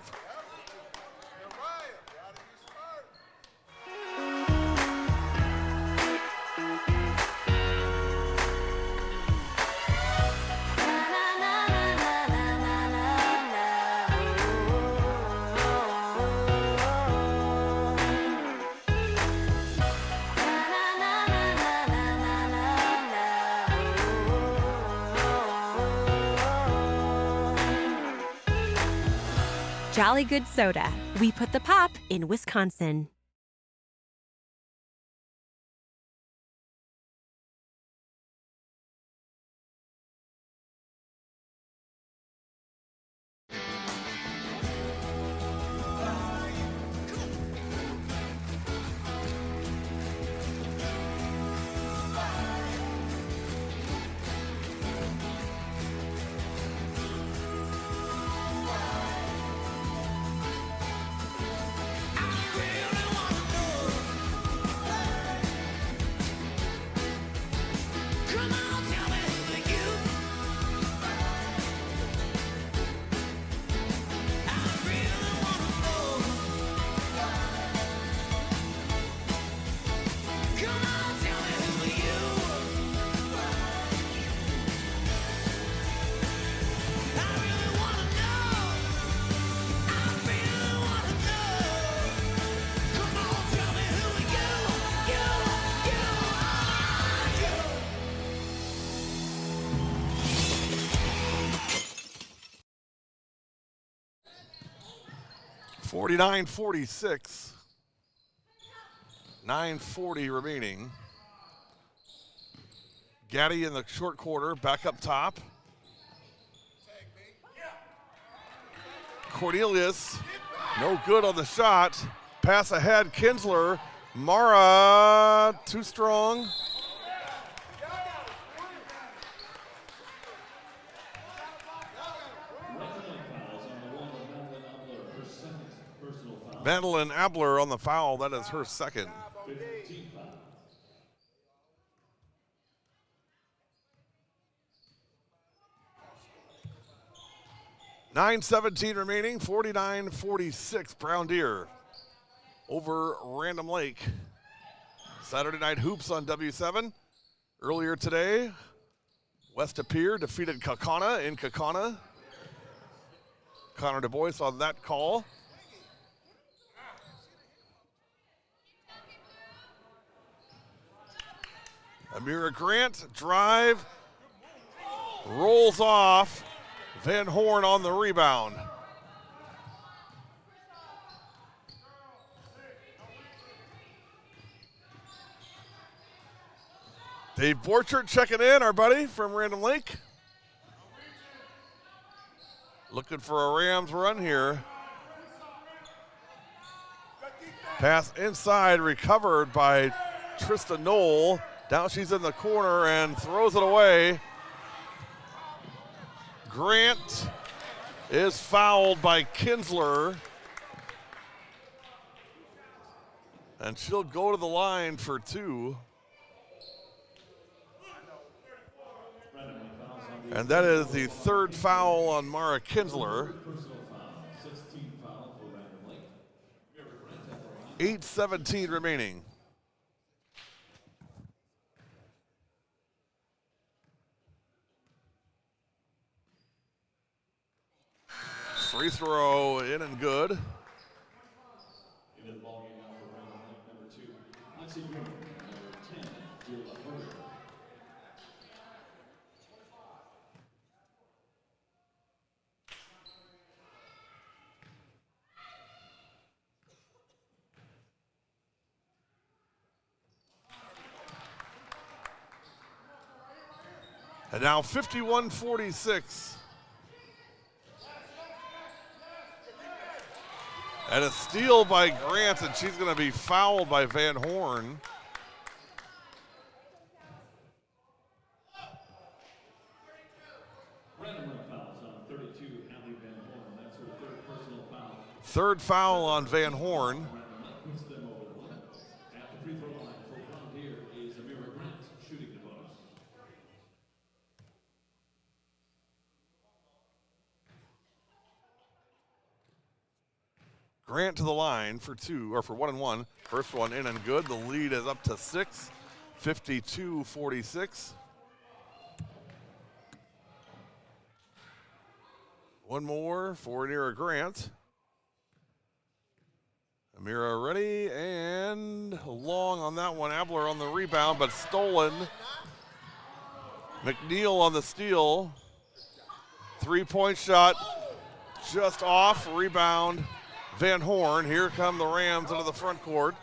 Jolly Good Soda. We put the pop in Wisconsin. (49-46). 9:40 remaining. Gaddy in the short quarter, back up top. Cornelius, no good on the shot. Pass ahead, Kinsler. Mara, too strong. Madeline Abler on the foul. That is her second. 15 foul. (9:17 remaining, 49-46. Brown Deer over Random Lake. Saturday Night Hoops on W7. Earlier today, West Appear defeated Kaukauna in Kaukauna. Connor Du Bois on that call. Amira Grant, drive, rolls off. Van Horn on the rebound. Dave Borchert checking in, our buddy from Random Lake. Looking for a Rams run here. Pass inside, recovered by Trista Knoll. Now she's in the corner and throws it away. Grant is fouled by Kinsler. And she'll go to the line for two. And that is the third foul on Mara Kinsler. 8:17 remaining. Free throw in and good. Into the ballgame now for Random Lake number 2. Lexi Green, number 10, Jill Hurry. And now 51-46. And a steal by Grant, and she's going to be fouled by Van Horn. Random Lake fouls on 32, Allie Van Horn. That's her third personal foul. Third foul on Van Horn. Random Lake puts them over the line. At the free throw line for Brown Deer is Amira Grant, shooting the bonus. Grant to the line for two, or for 1 and 1. First one in and good. The lead is up to 6, 52-46. One more for Amira Grant. Amira ready and long on that one. Abler on the rebound, but stolen. McNeil on the steal. 3-point shot. just off. Rebound, Van Horn. Here come the Rams into the front court.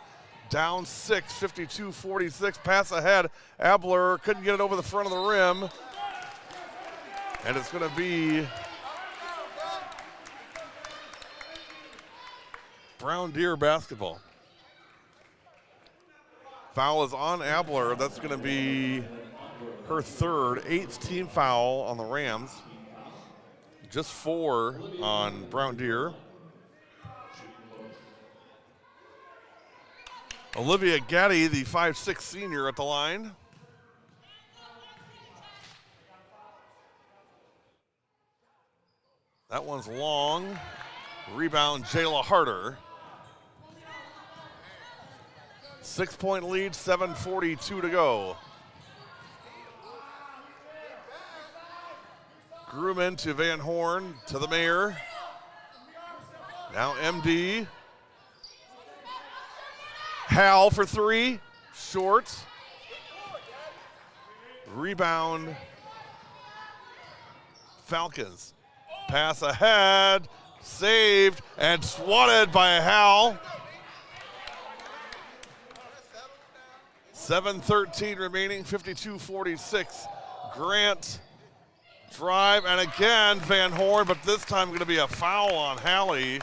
Down 6, 52-46. Pass ahead. Abler couldn't get it over the front of the rim. And it's going to be Brown Deer basketball. Foul is on Abler. That's going to be her third, 8th team foul on the Rams. Just 4 on Brown Deer. Olivia Gaddy, the 5'6" senior at the line. That one's long. Rebound, Jayla Harder. 6-point lead, 7:42 to go. Grooman to Van Horn, to the Mayor. Now MD. Hal for 3, short. Rebound, Falcons. Pass ahead, saved, and swatted by Hal. 7:13 remaining, 52-46. Grant drive, and again Van Horn, but this time going to be a foul on Hallie.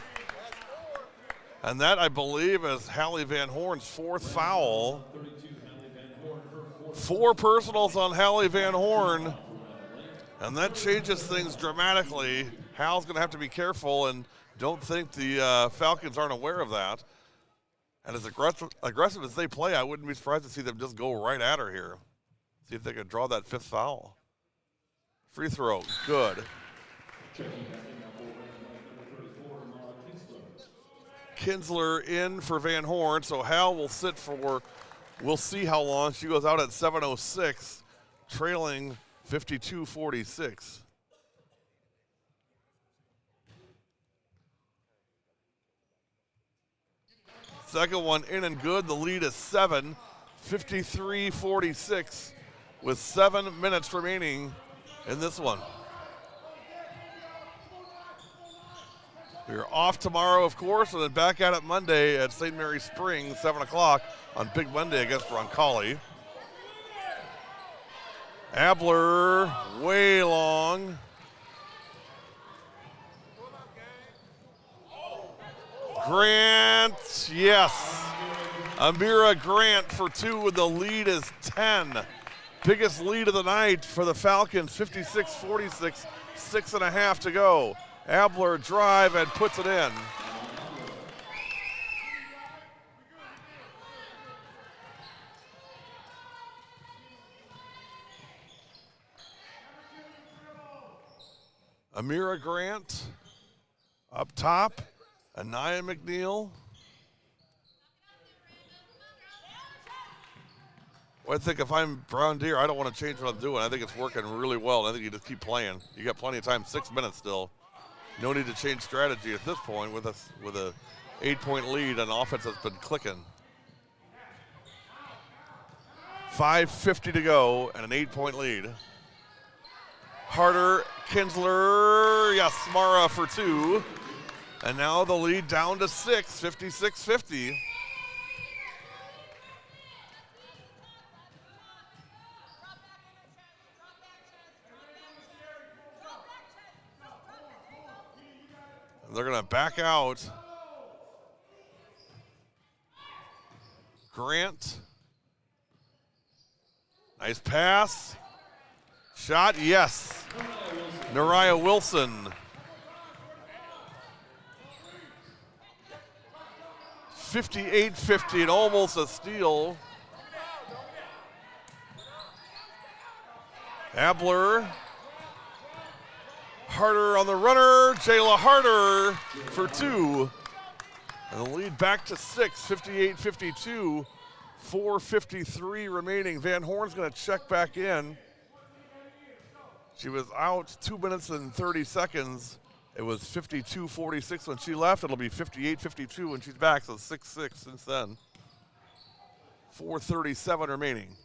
And that, I believe, is Hallie Van Horn's 4th foul. 4 personals on Hallie Van Horn. And that changes things dramatically. Hal's going to have to be careful, and don't think the Falcons aren't aware of that. And as aggressive as they play, I wouldn't be surprised to see them just go right at her here. See if they can draw that 5th foul. Free throw, good. Kinsler in for Van Horn, so Hal will sit for, we'll see how long. She goes out at 7:06, trailing 52-46. Second one in and good. The lead is 7, 53-46, with 7 minutes remaining in this one. We're off tomorrow, of course, and then back at it Monday at St. Mary Springs, 7 o'clock on Big Monday against Roncalli. Abler, way long. Grant, yes. Amira Grant for 2, and the lead is 10. Biggest lead of the night for the Falcons, 56-46, 6.5 to go. Abler drive and puts it in. Amira Grant up top. Anaya McNeil. Well, I think if I'm Brown Deer, I don't want to change what I'm doing. I think it's working really well. I think you just keep playing. You got plenty of time, 6 minutes still. No need to change strategy at this point with a 8-point lead and offense that's been clicking. 5:50 to go and an 8-point lead. Harder, Kinsler, yes, Mara for 2. And now the lead down to 6, 56-50. They're going to back out. Grant. Nice pass. Shot, yes. Nariah Wilson. 58-50 and almost a steal. Abler. Harder on the runner. Jayla Harder for 2. And the lead back to 6, 58-52. 4:53 remaining. Van Horn's going to check back in. She was out 2 minutes and 30 seconds. It was 52-46 when she left. It'll be 58-52 when she's back, so 6-6 since then. 4:37 remaining.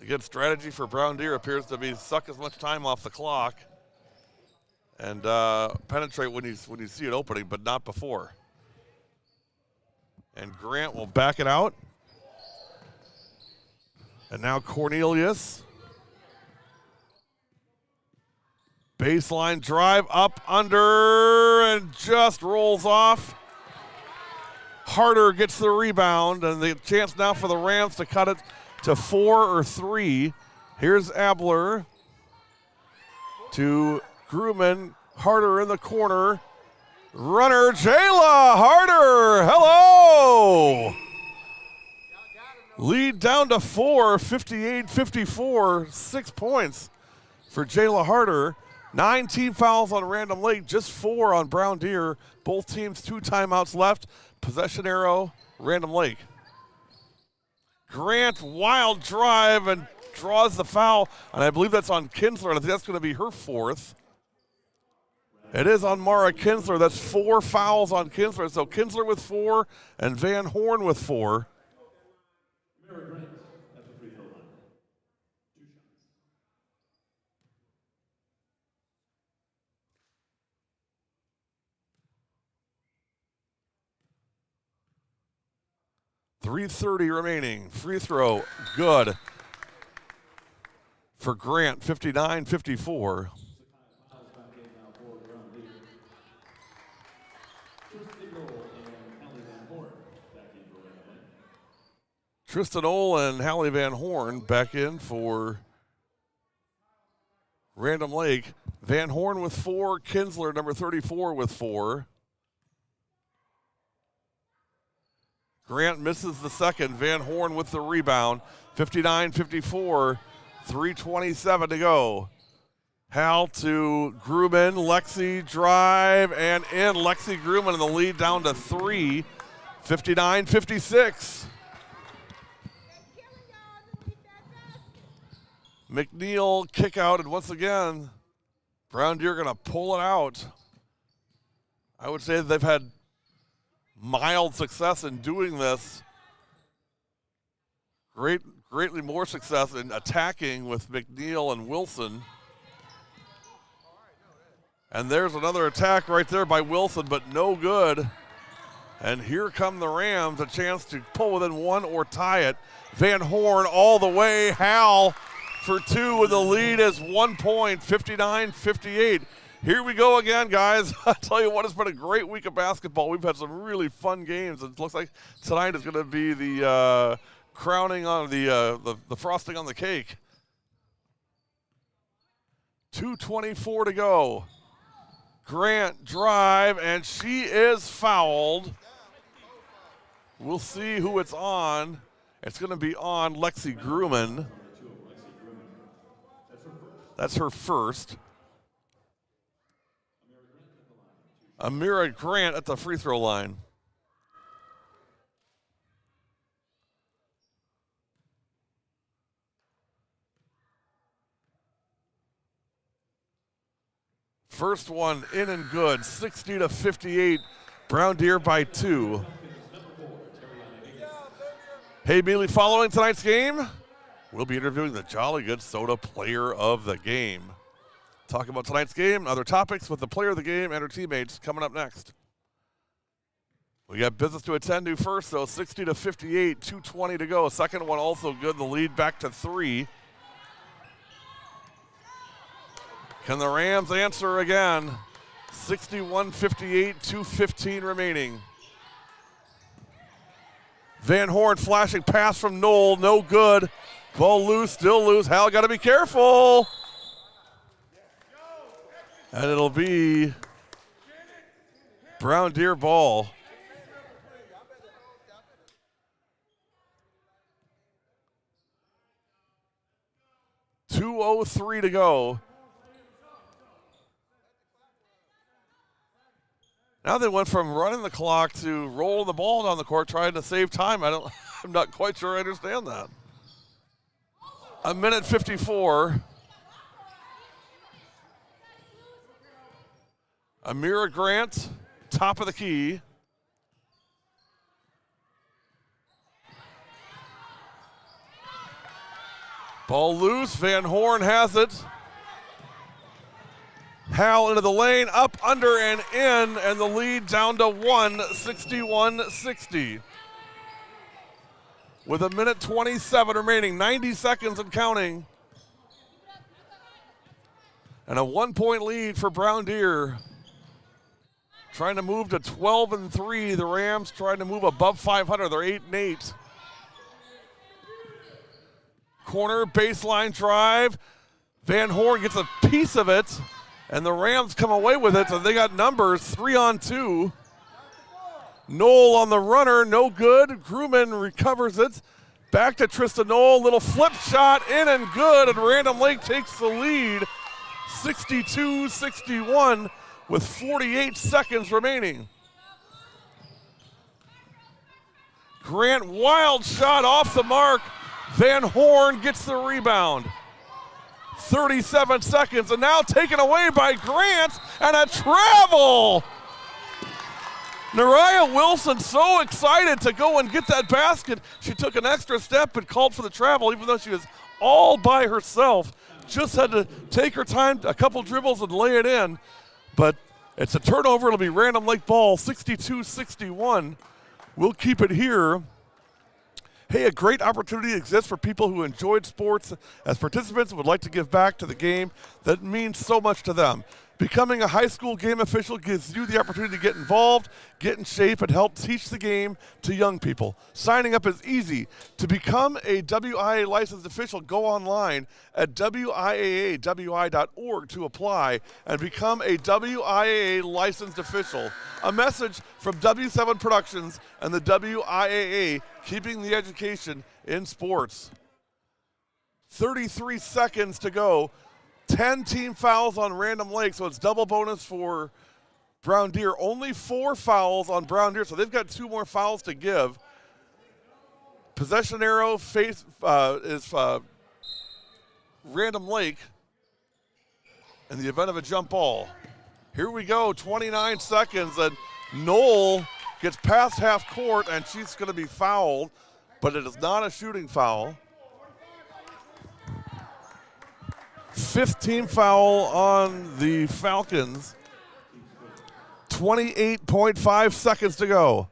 Again, strategy for Brown Deer appears to be suck as much time off the clock and penetrate when you see it opening, but not before. And Grant will back it out. And now Cornelius. Baseline drive up, under, and just rolls off. Harder gets the rebound, and the chance now for the Rams to cut it to 4 or 3. Here's Abler to Grumman. Harder in the corner. Runner, Jayla Harder. Hello. Lead down to 4, 58-54, 6 points for Jayla Harder. 9 team fouls on Random Lake, just 4 on Brown Deer. Both teams 2 timeouts left. Possession arrow, Random Lake. Grant, wild drive, and draws the foul, and I believe that's on Kinsler, and I think that's going to be her 4th. It is on Mara Kinsler. That's 4 fouls on Kinsler. So Kinsler with 4 and Van Horn with 4. Mary Grant at the free throw line. 2 shots. .330 remaining. Free throw, good. For Grant, 59-54. Tristan Ole and Hallie Van Horn back in for Random Lake. Van Horn with 4, Kinsler, number 34, with 4. Grant misses the second. Van Horn with the rebound. 59-54, 3:27 to go. Hal to Grumman, Lexi drive, and in. Lexi Grumman in the lead down to 3, 59-56. McNeil kick out, and once again, Brown Deer going to pull it out. I would say that they've had mild success in doing this. Greatly more success in attacking with McNeil and Wilson. And there's another attack right there by Wilson, but no good. And here come the Rams, a chance to pull within 1 or tie it. Van Horn all the way. Hal for 2, and the lead is 1 point, 59-58. Here we go again, guys. I tell you what, it's been a great week of basketball. We've had some really fun games. It looks like tonight is going to be the crowning on the frosting on the cake. 2:24 to go. Grant drive, and she is fouled. We'll see who it's on. It's going to be on Lexi Grumman. That's her first. Amira Grant at the free throw line. First one in and good, 60-58. Brown Deer by 2. Hey, immediately following tonight's game, we'll be interviewing the Jolly Good Soda Player of the Game. Talk about tonight's game, other topics with the player of the game and her teammates coming up next. We got business to attend to first, though. 60-58, 2:20 to go. Second one also good. The lead back to 3. Can the Rams answer again? 61-58, 2:15 remaining. Van Horn flashing pass from Knoll, no good. Ball loose, still loose. Hal got to be careful. And it'll be Brown Deer ball. .203 to go. Now they went from running the clock to rolling the ball down the court, trying to save time. I'm not quite sure I understand that. 1:54. Amira Grant, top of the key. Ball loose. Van Horn has it. Hal into the lane, up, under, and in, and the lead down to 1, 61-60. With a minute 27 remaining, 90 seconds and counting. And a 1-point lead for Brown Deer. Trying to move to 12-3. The Rams trying to move above 500. They're 8-8. Corner, baseline drive. Van Horn gets a piece of it, and the Rams come away with it, and they got numbers, 3-on-2. Knoll on the runner, no good. Grumman recovers it. Back to Tristan Knoll, little flip shot, in and good, and Random Lake takes the lead, 62-61 with 48 seconds remaining. Grant, wild shot off the mark. Van Horn gets the rebound. 37 seconds, and now taken away by Grant, and a travel. Nariah Wilson so excited to go and get that basket. She took an extra step and called for the travel, even though she was all by herself. Just had to take her time, a couple dribbles, and lay it in. But it's a turnover. It'll be Random Lake ball, 62-61. We'll keep it here. Hey, a great opportunity exists for people who enjoyed sports as participants and would like to give back to the game that means so much to them. Becoming a high school game official gives you the opportunity to get involved, get in shape, and help teach the game to young people. Signing up is easy. To become a WIA licensed official, go online at WIAAWI.org to apply and become a WIAA licensed official. A message from W7 Productions and the WIAA, keeping the education in sports. 33 seconds to go. 10 team fouls on Random Lake, so it's double bonus for Brown Deer. Only 4 fouls on Brown Deer, so they've got 2 more fouls to give. Possession arrow is Random Lake in the event of a jump ball. Here we go, 29 seconds, and Knoll gets past half court, and she's going to be fouled, but it is not a shooting foul. 5th team foul on the Falcons. 28.5 seconds to go.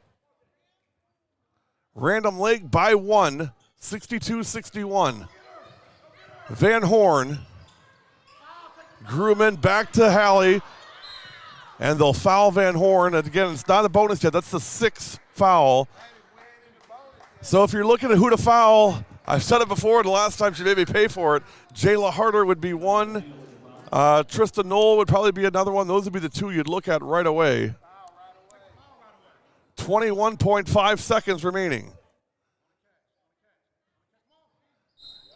Random Lake by 1, 62-61. Van Horn. Grumman back to Hallie. And they'll foul Van Horn. And again, it's not a bonus yet. That's the 6th foul. So if you're looking at who to foul, I've said it before, the last time she made me pay for it. Jayla Harder would be one. Tristan Knoll would probably be another one. Those would be the 2 you'd look at right away. 21.5 seconds remaining.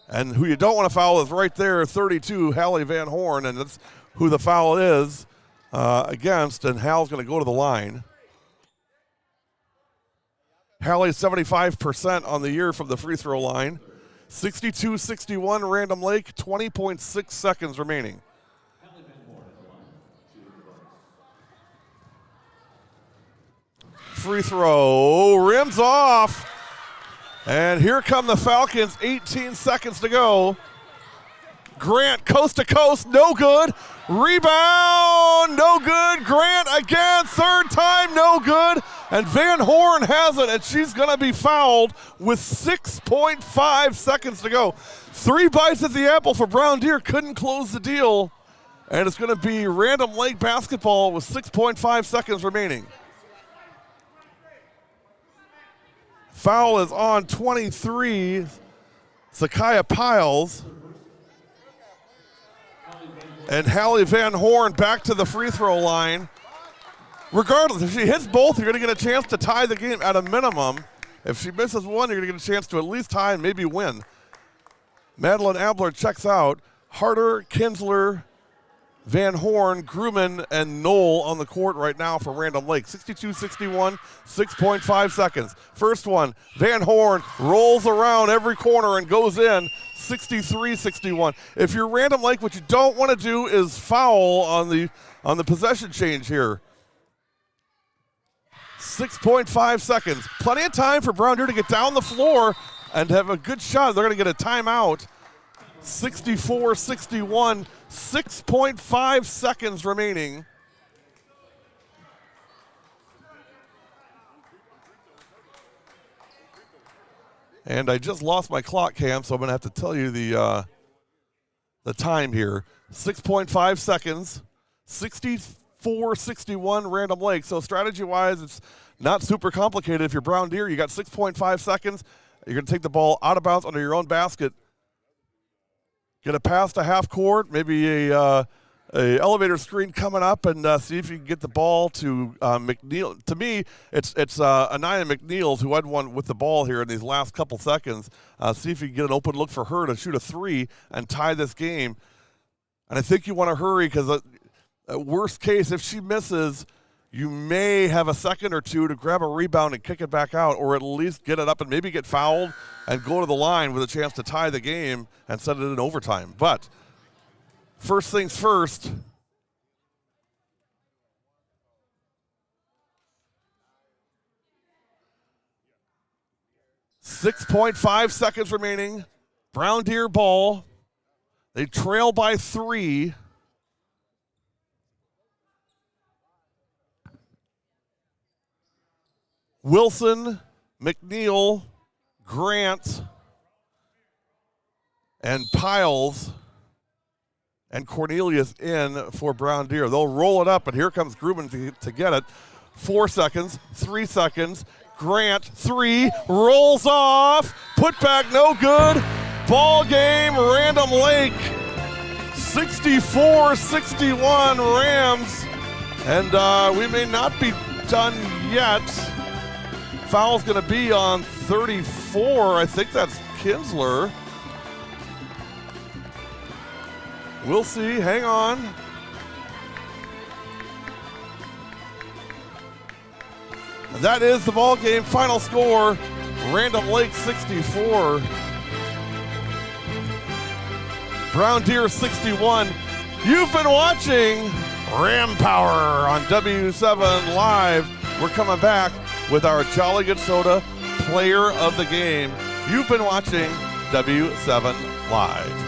And who you don't want to foul is right there, 32, Hallie Van Horn, and that's who the foul is against, and Hal's going to go to the line. Hallie 75% on the year from the free throw line. 62-61 Random Lake, 20.6 seconds remaining. Free throw, rims off. And here come the Falcons, 18 seconds to go. Grant coast to coast, no good. Rebound, no good. Grant again, 3rd time, no good. And Van Horn has it, and she's going to be fouled with 6.5 seconds to go. 3 bites at the apple for Brown Deer, couldn't close the deal. And it's going to be Random Lake basketball with 6.5 seconds remaining. Foul is on 23, Zakiah Piles. And Hallie Van Horn back to the free throw line. Regardless, if she hits both, you're going to get a chance to tie the game at a minimum. If she misses one, you're going to get a chance to at least tie and maybe win. Madeline Abler checks out. Harder, Kinsler, Van Horn, Grumman, and Knoll on the court right now for Random Lake. 62-61, 6.5 seconds. First one, Van Horn rolls around every corner and goes in. 63-61. If you're Random Lake, what you don't want to do is foul on the possession change here. 6.5 seconds. Plenty of time for Brown Deer to get down the floor and have a good shot. They're going to get a timeout. 64-61, 6.5 seconds remaining. And I just lost my clock, Cam, so I'm going to have to tell you the time here. 6.5 seconds, 64-61 Random Lake. So strategy-wise, it's not super complicated. If you're Brown Deer, you got 6.5 seconds. You're going to take the ball out of bounds under your own basket. Get a pass to half court, maybe a elevator screen coming up, and see if you can get the ball to McNeil. To me, it's Anaya McNeils who had one with the ball here in these last couple seconds. See if you can get an open look for her to shoot a three and tie this game. And I think you want to hurry because worst case, if she misses, you may have a second or two to grab a rebound and kick it back out, or at least get it up and maybe get fouled and go to the line with a chance to tie the game and set it in overtime. But first things first, .5 seconds remaining. Brown Deer ball. They trail by 3. Wilson, McNeil, Grant, and Piles and Cornelius in for Brown Deer. They'll roll it up, and here comes Grubman to get it. 4 seconds, 3 seconds. Grant, 3, rolls off, put back, no good. Ball game, Random Lake, 64-61 Rams. And we may not be done yet. Foul's going to be on 34. I think that's Kinsler. We'll see. Hang on. And that is the ball game. Final score: Random Lake 64, Brown Deer 61. You've been watching Ram Power on W7 Live. We're coming back with our Jolly Good Soda Player of the Game. You've been watching W7 Live.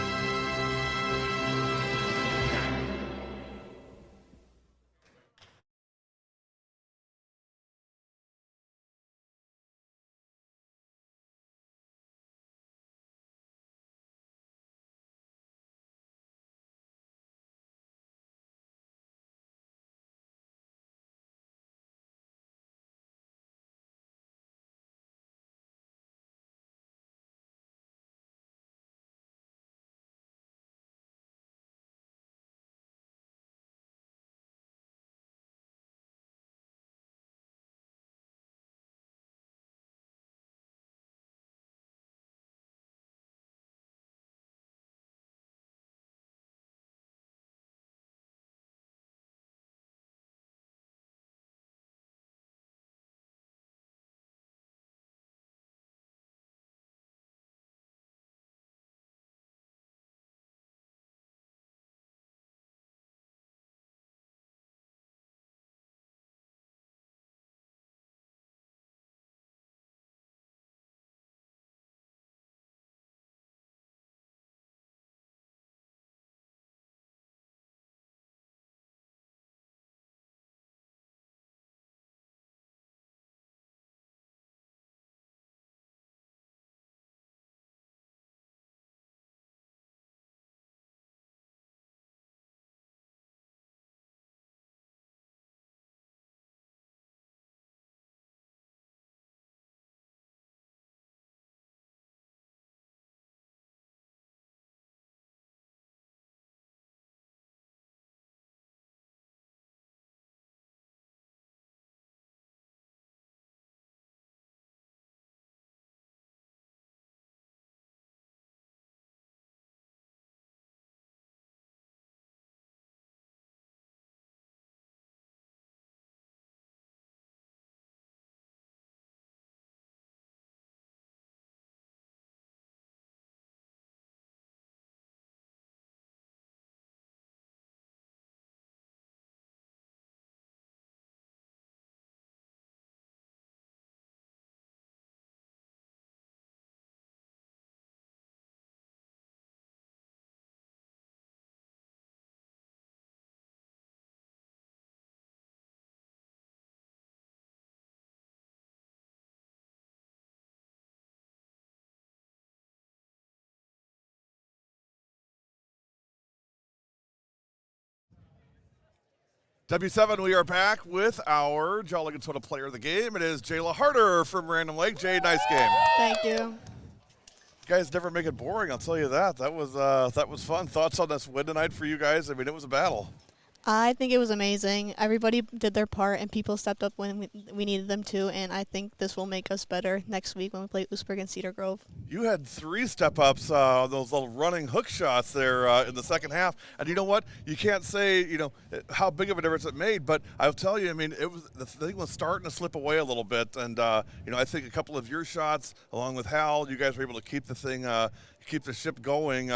W7, we are back with our Jolly Good Soda player of the game. It is Jayla Harder from Random Lake. Jay, nice game. Thank you. You guys never make it boring, I'll tell you that. That was fun. Thoughts on this win tonight for you guys? I mean, it was a battle. I think it was amazing. Everybody did their part, and people stepped up when we needed them to, and I think this will make us better next week when we play Oostburg and Cedar Grove. You had 3 step-ups, those little running hook shots there in the second half. And you know what? You can't say, how big of a difference it made, but I'll tell you, I mean, the thing was starting to slip away a little bit. And, I think a couple of your shots, along with Hal, you guys were able to keep the thing, keep the ship going.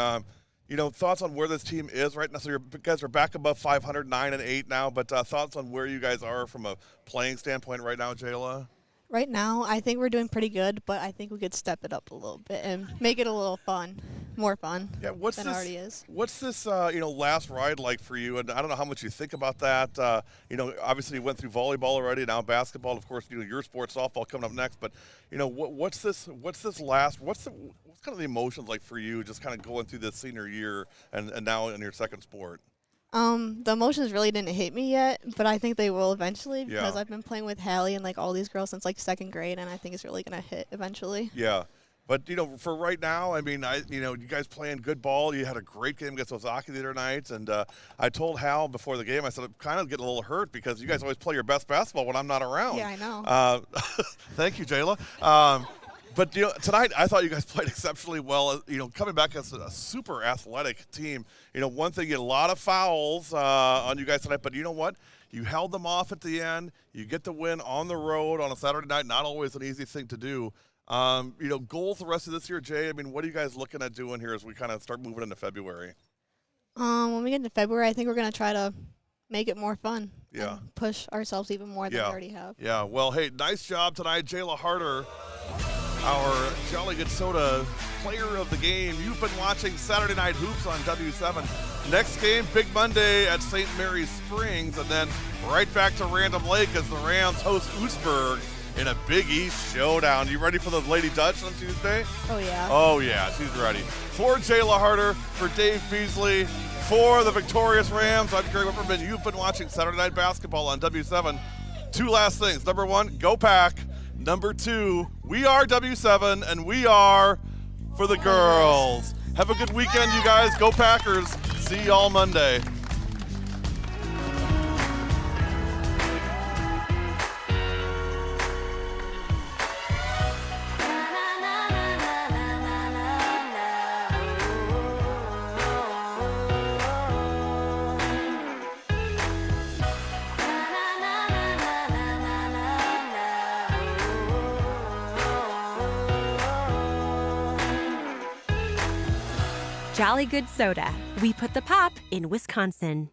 Thoughts on where this team is right now? So you guys are back above 500, 9-8 now, but thoughts on where you guys are from a playing standpoint right now, Jayla? Right now, I think we're doing pretty good, but I think we could step it up a little bit and make it a little fun, more fun than it already is. What's this, last ride like for you? And I don't know how much you think about that. Obviously you went through volleyball already, now basketball. Of course, your sport, softball, coming up next. But what's kind of the emotions like for you, just kind of going through this senior year and now in your second sport? The emotions really didn't hit me yet, but I think they will eventually because I've been playing with Hallie and all these girls since second grade, and I think it's really gonna hit eventually. Yeah, but for right now, I mean, you guys playing good ball. You had a great game against Ozaki the other night, and I told Hal before the game, I said I'm kind of getting a little hurt because you guys always play your best basketball when I'm not around. Yeah, I know. Thank you, Jayla. But tonight I thought you guys played exceptionally well. Coming back as a super athletic team. One thing, you had a lot of fouls on you guys tonight, but you know what? You held them off at the end. You get the win on the road on a Saturday night. Not always an easy thing to do. Goals the rest of this year, Jay. I mean, what are you guys looking at doing here as we kind of start moving into February? When we get into February, I think we're gonna try to make it more fun. Yeah. And push ourselves even more than we already have. Yeah. Well, hey, nice job tonight, Jayla Harder, our Jolly Good Soda player of the game. You've been watching Saturday Night Hoops on W7. Next game, Big Monday at St. Mary's Springs, and then right back to Random Lake as the Rams host Oostburg in a Big East showdown. You ready for the Lady Dutch on Tuesday? Oh, yeah. Oh, yeah, she's ready. For Jayla Harder, for Dave Beasley, for the victorious Rams, I'm Gary Whipperman. You've been watching Saturday Night Basketball on W7. 2 last things. Number 1, go Pack. Number 2, we are W7, and we are for the girls. Have a good weekend, you guys. Go Packers. See y'all Monday. Jolly Good Soda. We put the pop in Wisconsin.